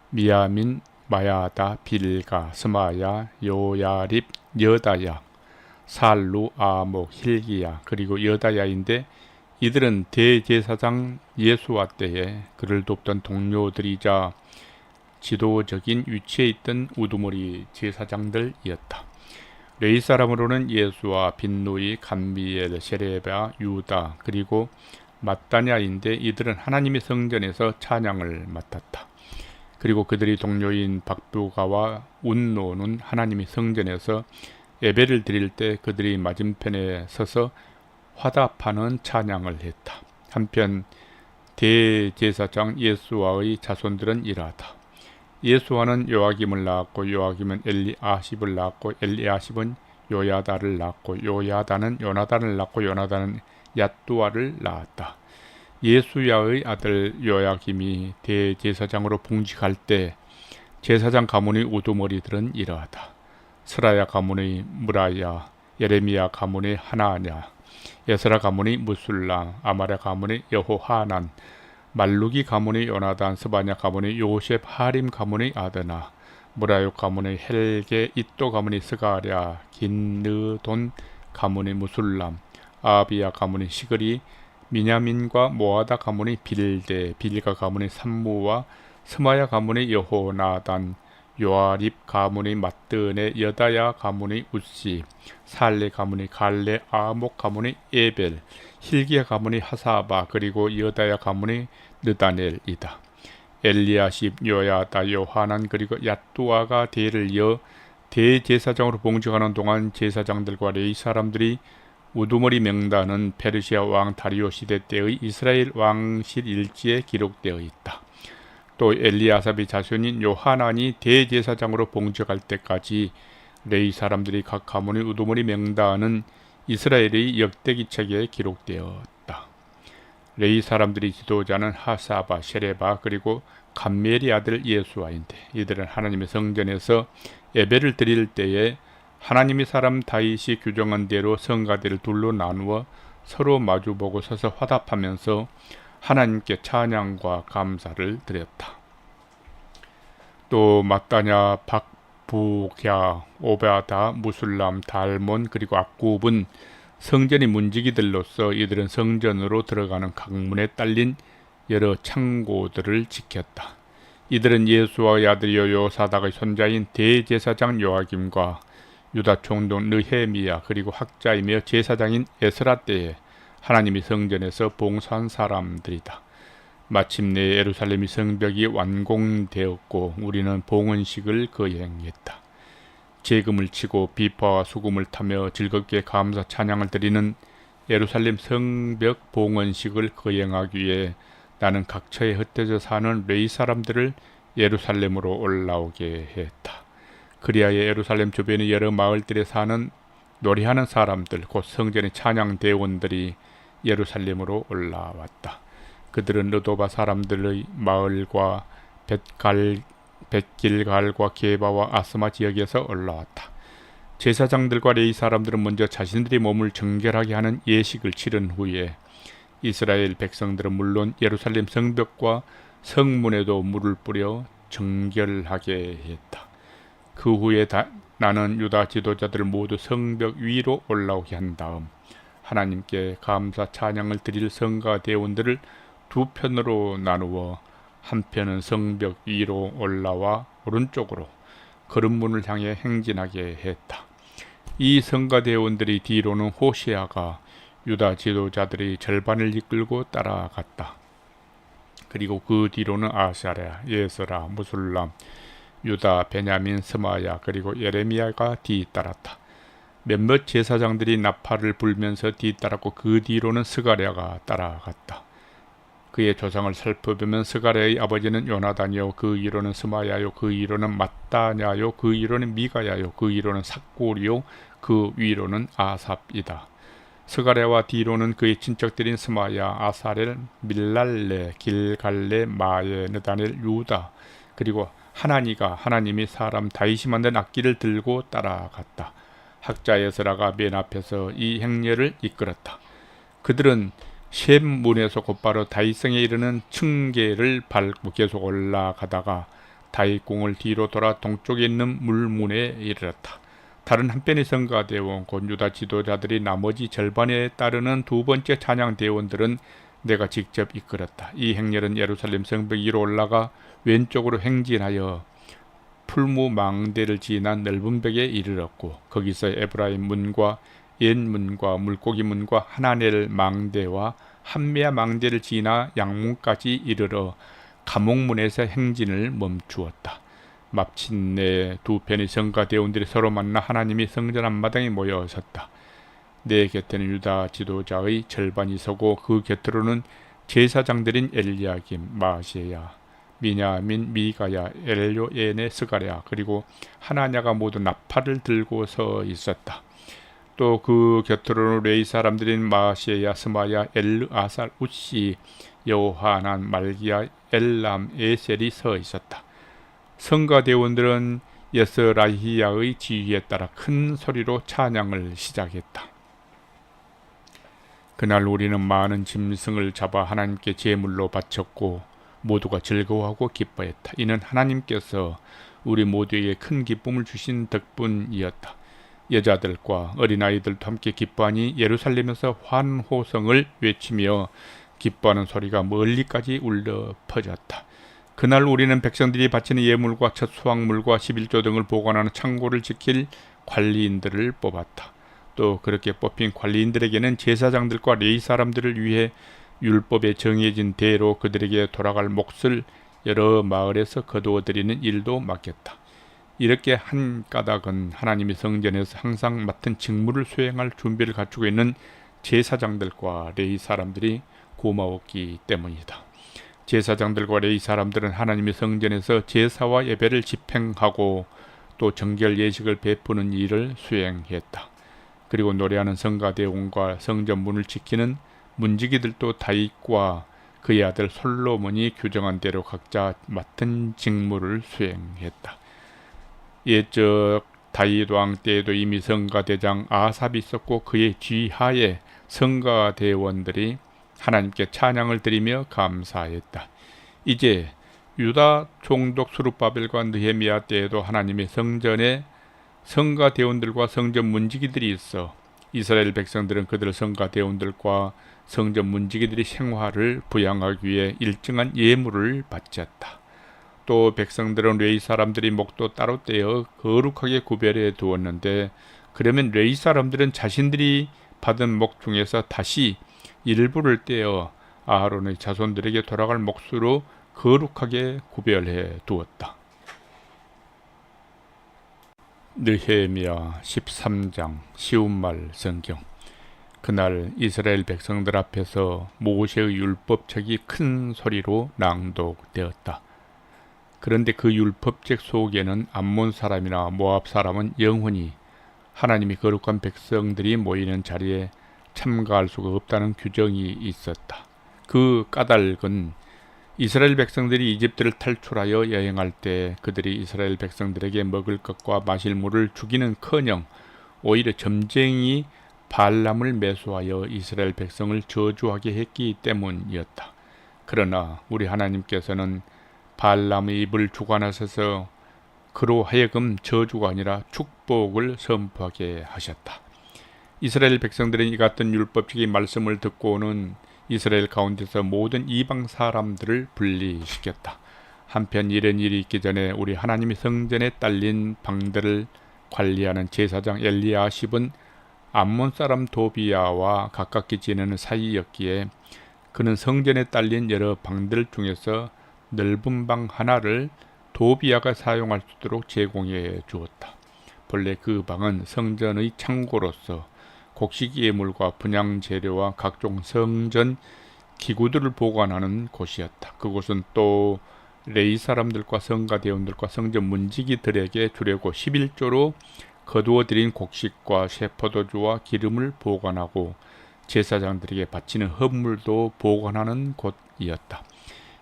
미야민, 마야다, 빌가, 스마야, 요야립, 여다야, 살루, 아목, 힐기야, 그리고 여다야인데 이들은 대제사장 예수와 때에 그를 돕던 동료들이자 지도적인 위치에 있던 우두머리 제사장들이었다. 레위 사람으로는 예수와 빈누이, 감미엘, 세레바, 유다, 그리고 mat다냐인데 이들은 하나님의 성전에서 찬양을 맡았다. 그리고 그들이 동료인 박부가와 운노는 하나님의 성전에서 예배를 드릴 때 그들이 맞은편에 서서 화답하는 찬양을 했다. 한편 대제사장 예수와의 자손들은 이러하다. 예수와는 요아김을 낳았고 요아김은 엘리아십을 낳았고 엘리아십은 요야다를 낳았고 요야다는 요나단을 낳고 요나단은 얏두아를 낳았다. 예수야의 아들 요야김이 대제사장으로 봉직할 때 제사장 가문의 우두머리들은 이러하다. 스라야 가문의 무라야, 예레미야 가문의 하나냐, 예스라 가문의 무술람, 아마랴 가문의 여호하난, 말루기 가문의 요나단, 스바냐 가문의 요셉, 하림 가문의 아드나, 무라요 가문의 헬게, 잇도 가문의 스가랴, 긴느돈 가문의 무술람, 아비야 가문의 시그리, 미냐민과 모아다 가문의 빌데, 빌가 가문의 삼무와 스마야 가문의 여호나단, 요아립 가문의 mat드네, 여다야 가문의 우시, 살레 가문의 갈레, 아목 가문의 에벨, 힐기야 가문의 하사바, 그리고 여다야 가문의 느다넬이다. 엘리야십, 요야다, 요하난, 그리고 얏두아가 대를 이어 대제사장으로 봉직하는 동안 제사장들과 레위 사람들이 우두머리 명단은 페르시아 왕 다리오 시대 때의 이스라엘 왕실 일지에 기록되어 있다. 또 엘리아삽의 자손인 요하난이 대제사장으로 봉직할 때까지 레위 사람들이 각 가문의 우두머리 명단은 이스라엘의 역대기 책에 기록되었다. 레위 사람들이 지도자는 하사바, 셰레바 그리고 감멜이 아들 예수아인데 이들은 하나님의 성전에서 예배를 드릴 때에 하나님이 사람 다윗이 규정한 대로 성가대를 둘로 나누어 서로 마주보고 서서 화답하면서 하나님께 찬양과 감사를 드렸다. 또 마따냐, 박부갸, 오베아다, 무술람, 달몬 그리고 악굽은 성전의 문지기들로서 이들은 성전으로 들어가는 강문에 딸린 여러 창고들을 지켰다. 이들은 예수와의 아들이요 요사닥의 손자인 대제사장 요아김과 유다 총독 느헤미야 그리고 학자이며 제사장인 에스라 때에 하나님이 성전에서 봉사한 사람들이다. 마침내 예루살렘이 성벽이 완공되었고 우리는 봉헌식을 거행했다. 제금을 치고 비파와 수금을 타며 즐겁게 감사 찬양을 드리는 예루살렘 성벽 봉헌식을 거행하기 위해 나는 각처에 흩어져 사는 레위 사람들을 예루살렘으로 올라오게 했다. 그리하여 예루살렘 주변의 여러 마을들에 사는 노래하는 사람들 곧 성전의 찬양 대원들이 예루살렘으로 올라왔다. 그들은 르도바 사람들의 마을과 벳길갈과 게바와 아스마 지역에서 올라왔다. 제사장들과 레위 사람들은 먼저 자신들의 몸을 정결하게 하는 예식을 치른 후에 이스라엘 백성들은 물론 예루살렘 성벽과 성문에도 물을 뿌려 정결하게 했다. 그 후에 나는 유다 지도자들을 모두 성벽 위로 올라오게 한 다음 하나님께 감사 찬양을 드릴 성가 대원들을 두 편으로 나누어 한 편은 성벽 위로 올라와 오른쪽으로 거름문을 향해 행진하게 했다. 이 성가 대원들이 뒤로는 호시아가 유다 지도자들의 절반을 이끌고 따라갔다. 그리고 그 뒤로는 아사랴, 예스라, 무술람, 유다, 베냐민, 스마야 그리고 예레미야가 뒤따랐다. 몇몇 제사장들이 나팔을 불면서 뒤따랐고 그 뒤로는 스가랴가 따라갔다. 그의 조상을 살펴보면 스가랴의 아버지는 요나단이요 그 이로는 스마야요 그 이로는 마따냐요 그 이로는 미가야요 그 이로는 삭골이요 그 위로는 아삽이다. 스가랴와 뒤로는 그의 친척들인 스마야, 아사렐, 밀랄레, 길갈레, 마예, 느다넬, 유다 그리고 하나니가 하나님이 사람 다윗이 만든 악기를 들고 따라갔다. 학자 에스라가 맨 앞에서 이 행렬을 이끌었다. 그들은 셈문에서 곧바로 다윗성에 이르는 층계를 밟고 계속 올라가다가 다윗궁을 뒤로 돌아 동쪽에 있는 물문에 이르렀다. 다른 한편의 성가대원 곧 유다 지도자들이 나머지 절반에 따르는 두 번째 찬양대원들은 내가 직접 이끌었다. 이 행렬은 예루살렘 성벽 위로 올라가 왼쪽으로 행진하여 풀무망대를 지난 넓은 벽에 이르렀고 거기서 에브라임 문과 옛문과 물고기 문과 하나넬 망대와 한메아 망대를 지나 양문까지 이르러 감옥문에서 행진을 멈추었다. 마침내 두 편의 성가대원들이 서로 만나 하나님이 성전 앞마당에 모여 섰다. 내 곁에는 유다 지도자의 절반이 서고 그 곁으로는 제사장들인 엘리야김, 마아세야, 미냐민, 미가야, 엘요에네, 스가랴 그리고 하나냐가 모두 나팔을 들고 서 있었다. 또 그 곁으로는 레위 사람들인 마아세야, 스마야, 엘르아살, 우시, 여호하난, 말기야, 엘람, 에셀이 서 있었다. 성가대원들은 예스라히야의 지휘에 따라 큰 소리로 찬양을 시작했다. 그날 우리는 많은 짐승을 잡아 하나님께 제물로 바쳤고 모두가 즐거워하고 기뻐했다. 이는 하나님께서 우리 모두에게 큰 기쁨을 주신 덕분이었다. 여자들과 어린아이들도 함께 기뻐하니 예루살렘에서 환호성을 외치며 기뻐하는 소리가 멀리까지 울려 퍼졌다. 그날 우리는 백성들이 바치는 예물과 첫 수확물과 11조 등을 보관하는 창고를 지킬 관리인들을 뽑았다. 또 그렇게 뽑힌 관리인들에게는 제사장들과 레위 사람들을 위해 율법에 정해진 대로 그들에게 돌아갈 몫을 여러 마을에서 거두어들이는 일도 맡겼다. 이렇게 한 까닭은 하나님의 성전에서 항상 맡은 직무를 수행할 준비를 갖추고 있는 제사장들과 레위 사람들이 고마웠기 때문이다. 제사장들과 레위 사람들은 하나님의 성전에서 제사와 예배를 집행하고 또 정결 예식을 베푸는 일을 수행했다. 그리고 노래하는 성가대원과 성전 문을 지키는 문지기들도 다윗과 그의 아들 솔로몬이 규정한 대로 각자 맡은 직무를 수행했다. 옛적 다윗 왕 때에도 이미 성가대장 아삽이 있었고 그의 뒤하에 성가대원들이 하나님께 찬양을 드리며 감사했다. 이제 유다 총독 스룹바벨과 느헤미야 때에도 하나님의 성전에 성가대원들과 성전 문지기들이 있어 이스라엘 백성들은 그들 성가대원들과 성전 문지기들이 생활을 부양하기 위해 일정한 예물을 바쳤다. 또 백성들은 레위 사람들이 목도 따로 떼어 거룩하게 구별해 두었는데, 그러면 레위 사람들은 자신들이 받은 목 중에서 다시 일부를 떼어 아하론의 자손들에게 돌아갈 몫으로 거룩하게 구별해 두었다. 느헤미야 13장 쉬운말 성경. 그날 이스라엘 백성들 앞에서 모세의 율법책이 큰 소리로 낭독되었다. 그런데 그 율법책 속에는 암몬 사람이나 모압 사람은 영원히 하나님이 거룩한 백성들이 모이는 자리에 참가할 수가 없다는 규정이 있었다. 그 까닭은 이스라엘 백성들이 이집트를 탈출하여 여행할 때 그들이 이스라엘 백성들에게 먹을 것과 마실 물을 주기는커녕 오히려 점쟁이 발람을 매수하여 이스라엘 백성을 저주하게 했기 때문이었다. 그러나 우리 하나님께서는 발람의 입을 주관하셔서 그로 하여금 저주가 아니라 축복을 선포하게 하셨다. 이스라엘 백성들은 이 같은 율법적인 말씀을 듣고는 이스라엘 가운데서 모든 이방 사람들을 분리시켰다. 한편 이런 일이 있기 전에 우리 하나님의 성전에 딸린 방들을 관리하는 제사장 엘리야십은 암몬 사람 도비야와 가깝게 지내는 사이였기에 그는 성전에 딸린 여러 방들 중에서 넓은 방 하나를 도비야가 사용할 수 있도록 제공해 주었다. 본래 그 방은 성전의 창고로서 곡식 예물과 분향 재료와 각종 성전 기구들을 보관하는 곳이었다. 그곳은 또 레위 사람들과 성가대원들과 성전 문지기들에게 주려고 11조로 거두어 들인 곡식과 쇠포도주와 기름을 보관하고 제사장들에게 바치는 헌물도 보관하는 곳이었다.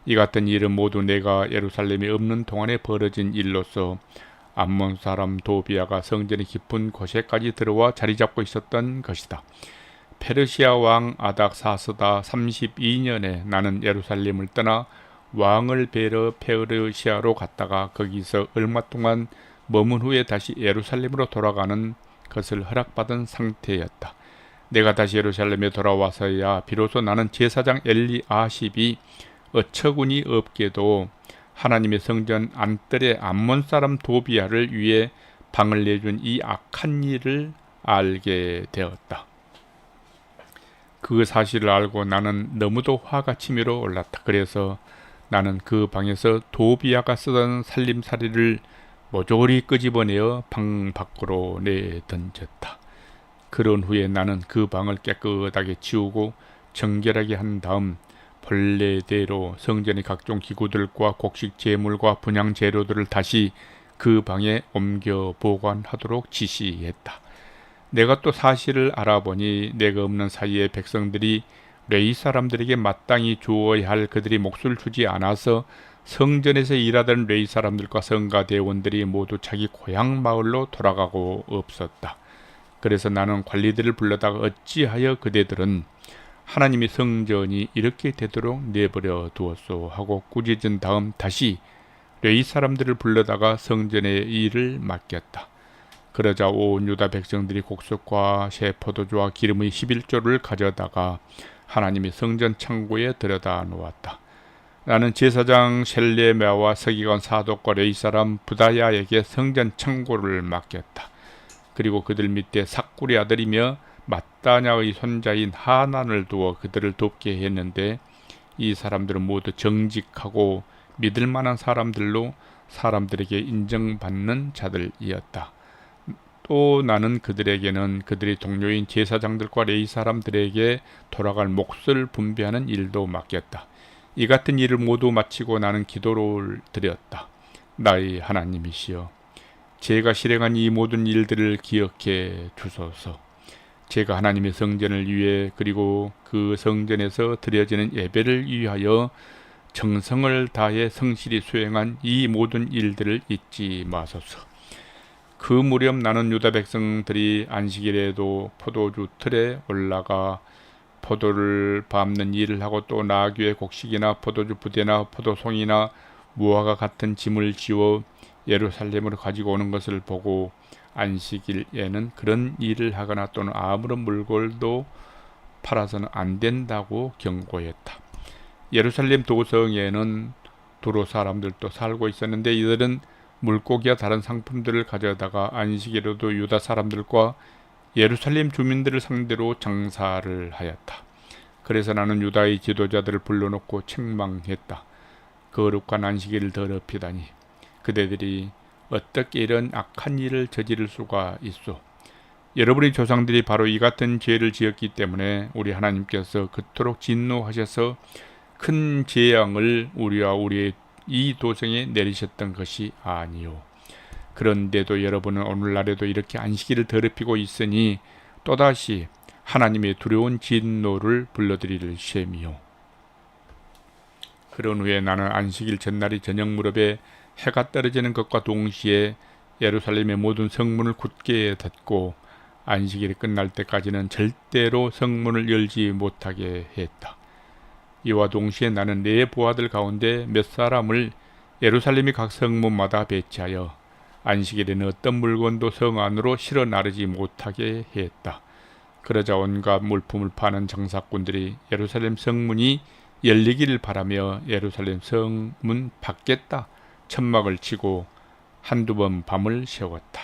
이 같은 일은 모두 내가 예루살렘에 없는 동안에 벌어진 일로서 암몬 사람 도비야가 성전의 깊은 곳에까지 들어와 자리 잡고 있었던 것이다. 페르시아 왕 아닥사스다 32년에 나는 예루살렘을 떠나 왕을 뵈러 페르시아로 갔다가 거기서 얼마 동안 머문 후에 다시 예루살렘으로 돌아가는 것을 허락받은 상태였다. 내가 다시 예루살렘에 돌아와서야 비로소 나는 제사장 엘리아십이 어처구니 없게도 하나님의 성전 안뜰에 암몬 사람 도비야를 위해 방을 내준 이 악한 일을 알게 되었다. 그 사실을 알고 나는 너무도 화가 치밀어 올랐다. 그래서 나는 그 방에서 도비야가 쓰던 살림살이를 모조리 끄집어내어 방 밖으로 내던졌다. 그런 후에 나는 그 방을 깨끗하게 치우고 정결하게 한 다음 본래대로 성전의 각종 기구들과 곡식 제물과 분향 재료들을 다시 그 방에 옮겨 보관하도록 지시했다. 내가 또 사실을 알아보니 내가 없는 사이에 백성들이 레위 사람들에게 마땅히 주어야 할 그들이 몫을 주지 않아서 성전에서 일하던 레위 사람들과 성가대원들이 모두 자기 고향 마을로 돌아가고 없었다. 그래서 나는 관리들을 불러다가 어찌하여 그대들은 하나님의 성전이 이렇게 되도록 내버려 두었소 하고 꾸짖은 다음 다시 레위 사람들을 불러다가 성전의 일을 맡겼다. 그러자 온 유다 백성들이 곡식과 새 포도주와 기름의 11조를 가져다가 하나님의 성전 창고에 들여다 놓았다. 나는 제사장 셀레메와 서기관 사독과 레위 사람 부다야에게 성전 창고를 맡겼다. 그리고 그들 밑에 삭구리 아들이며 마따냐의 손자인 하난을 두어 그들을 돕게 했는데 이 사람들은 모두 정직하고 믿을 만한 사람들로 사람들에게 인정받는 자들이었다. 또 나는 그들에게는 그들의 동료인 제사장들과 레위 사람들에게 돌아갈 몫을 분배하는 일도 맡겼다. 이 같은 일을 모두 마치고 나는 기도를 드렸다. 나의 하나님이시여, 제가 실행한 이 모든 일들을 기억해 주소서. 제가 하나님의 성전을 위해 그리고 그 성전에서 드려지는 예배를 위하여 정성을 다해 성실히 수행한 이 모든 일들을 잊지 마소서. 그 무렵 나는 유다 백성들이 안식일에도 포도주 틀에 올라가 포도를 밟는 일을 하고 또 나귀의 곡식이나 포도주 부대나 포도송이나 무화과 같은 짐을 지워 예루살렘으로 가지고 오는 것을 보고 안식일에는 그런 일을 하거나 또는 아무런 물건도 팔아서는 안 된다고 경고했다. 예루살렘 도성에는 도로 사람들도 살고 있었는데 이들은 물고기와 다른 상품들을 가져다가 안식일에도 유다 사람들과 예루살렘 주민들을 상대로 장사를 하였다. 그래서 나는 유다의 지도자들을 불러놓고 책망했다. 거룩한 안식일을 더럽히다니 그대들이 어떻게 이런 악한 일을 저지를 수가 있소. 여러분의 조상들이 바로 이 같은 죄를 지었기 때문에 우리 하나님께서 그토록 진노하셔서 큰 재앙을 우리와 우리의 이 도성에 내리셨던 것이 아니요. 그런데도 여러분은 오늘날에도 이렇게 안식일을 더럽히고 있으니 또다시 하나님의 두려운 진노를 불러드릴 셈이요. 그런 후에 나는 안식일 전날이 저녁 무렵에 해가 떨어지는 것과 동시에 예루살렘의 모든 성문을 굳게 닫고 안식일이 끝날 때까지는 절대로 성문을 열지 못하게 했다. 이와 동시에 나는 내 부하들 가운데 몇 사람을 예루살렘의 각 성문마다 배치하여 안식일에는 어떤 물건도 성 안으로 실어 나르지 못하게 했다. 그러자 온갖 물품을 파는 장사꾼들이 예루살렘 성문이 열리기를 바라며 예루살렘 성문 밖에다 천막을 치고 한두 번 밤을 새웠다.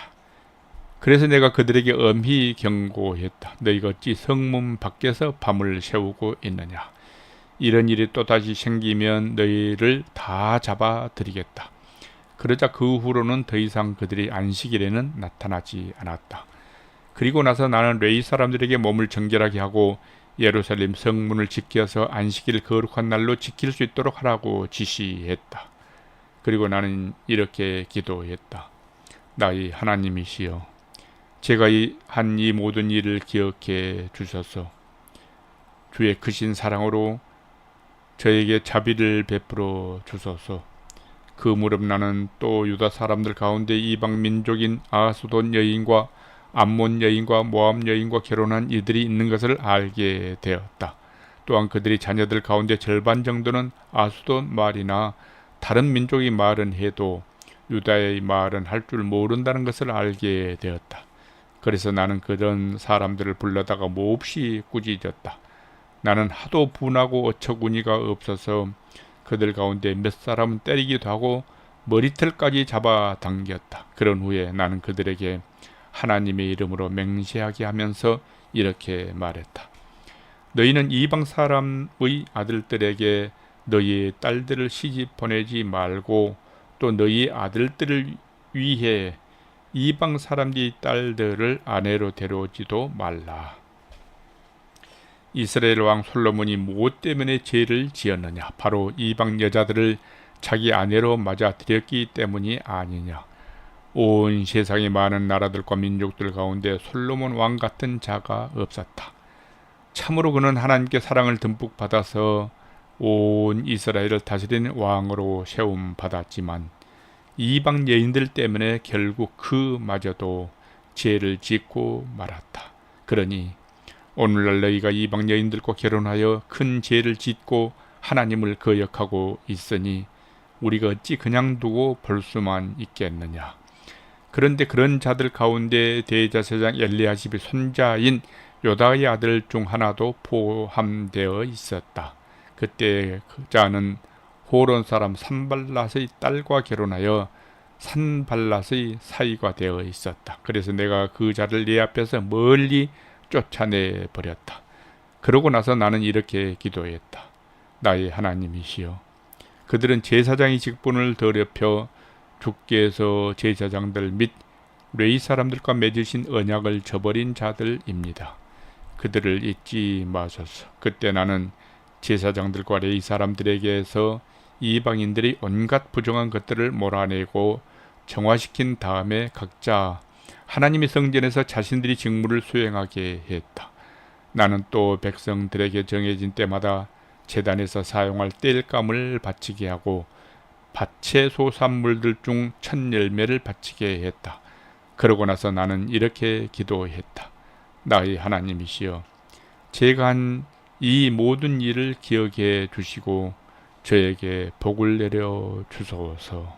그래서 내가 그들에게 엄히 경고했다. 너희가 어찌 성문 밖에서 밤을 새우고 있느냐. 이런 일이 또다시 생기면 너희를 다 잡아들이겠다. 그러자 그 후로는 더 이상 그들이 안식일에는 나타나지 않았다. 그리고 나서 나는 레위 사람들에게 몸을 정결하게 하고 예루살렘 성문을 지켜서 안식일 거룩한 날로 지킬 수 있도록 하라고 지시했다. 그리고 나는 이렇게 기도했다. 나의 하나님이시여, 제가 한 이 모든 일을 기억해 주셔서 주의 크신 사랑으로 저에게 자비를 베풀어 주소서. 그 무렵 나는 또 유다 사람들 가운데 이방 민족인 아수돈 여인과 암몬 여인과 모압 여인과 결혼한 이들이 있는 것을 알게 되었다. 또한 그들이 자녀들 가운데 절반 정도는 아수돈 말이나 다른 민족의 말은 해도 유다의 말은 할 줄 모른다는 것을 알게 되었다. 그래서 나는 그런 사람들을 불러다가 몹시 꾸짖었다. 나는 하도 분하고 어처구니가 없어서 그들 가운데 몇 사람은 때리기도 하고 머리털까지 잡아당겼다. 그런 후에 나는 그들에게 하나님의 이름으로 맹세하게 하면서 이렇게 말했다. 너희는 이방 사람의 아들들에게 너희의 딸들을 시집 보내지 말고 또 너희 아들들을 위해 이방 사람들의 딸들을 아내로 데려오지도 말라. 이스라엘 왕 솔로몬이 무엇 때문에 죄를 지었느냐? 바로 이방 여자들을 자기 아내로 맞아들였기 때문이 아니냐? 온 세상의 많은 나라들과 민족들 가운데 솔로몬 왕 같은 자가 없었다. 참으로 그는 하나님께 사랑을 듬뿍 받아서 온 이스라엘을 다스리는 왕으로 세움 받았지만 이방 여인들 때문에 결국 그마저도 죄를 짓고 말았다. 그러니 오늘날 너희가 이방 여인들과 결혼하여 큰 죄를 짓고 하나님을 거역하고 있으니 우리가 어찌 그냥 두고 볼 수만 있겠느냐. 그런데 그런 자들 가운데 대제사장 엘리야십의 손자인 요다의 아들 중 하나도 포함되어 있었다. 그때 그 자는 호론 사람 산발랏의 딸과 결혼하여 산발랏의 사이가 되어 있었다. 그래서 내가 그 자를 내 앞에서 멀리 쫓아내 버렸다. 그러고 나서 나는 이렇게 기도했다. 나의 하나님이시여, 그들은 제사장의 직분을 더럽혀 주께서 제사장들 및 레위 사람들과 맺으신 언약을 저버린 자들입니다. 그들을 잊지 마소서. 그때 나는 제사장들과 레위 사람들에게서 이방인들이 온갖 부정한 것들을 몰아내고 정화시킨 다음에 각자 하나님의 성전에서 자신들이 직무를 수행하게 했다. 나는 또 백성들에게 정해진 때마다 제단에서 사용할 땔감을 바치게 하고 밭의 소산물들 중 첫 열매를 바치게 했다. 그러고 나서 나는 이렇게 기도했다. 나의 하나님이시여, 제가 한 이 모든 일을 기억해 주시고 저에게 복을 내려 주소서.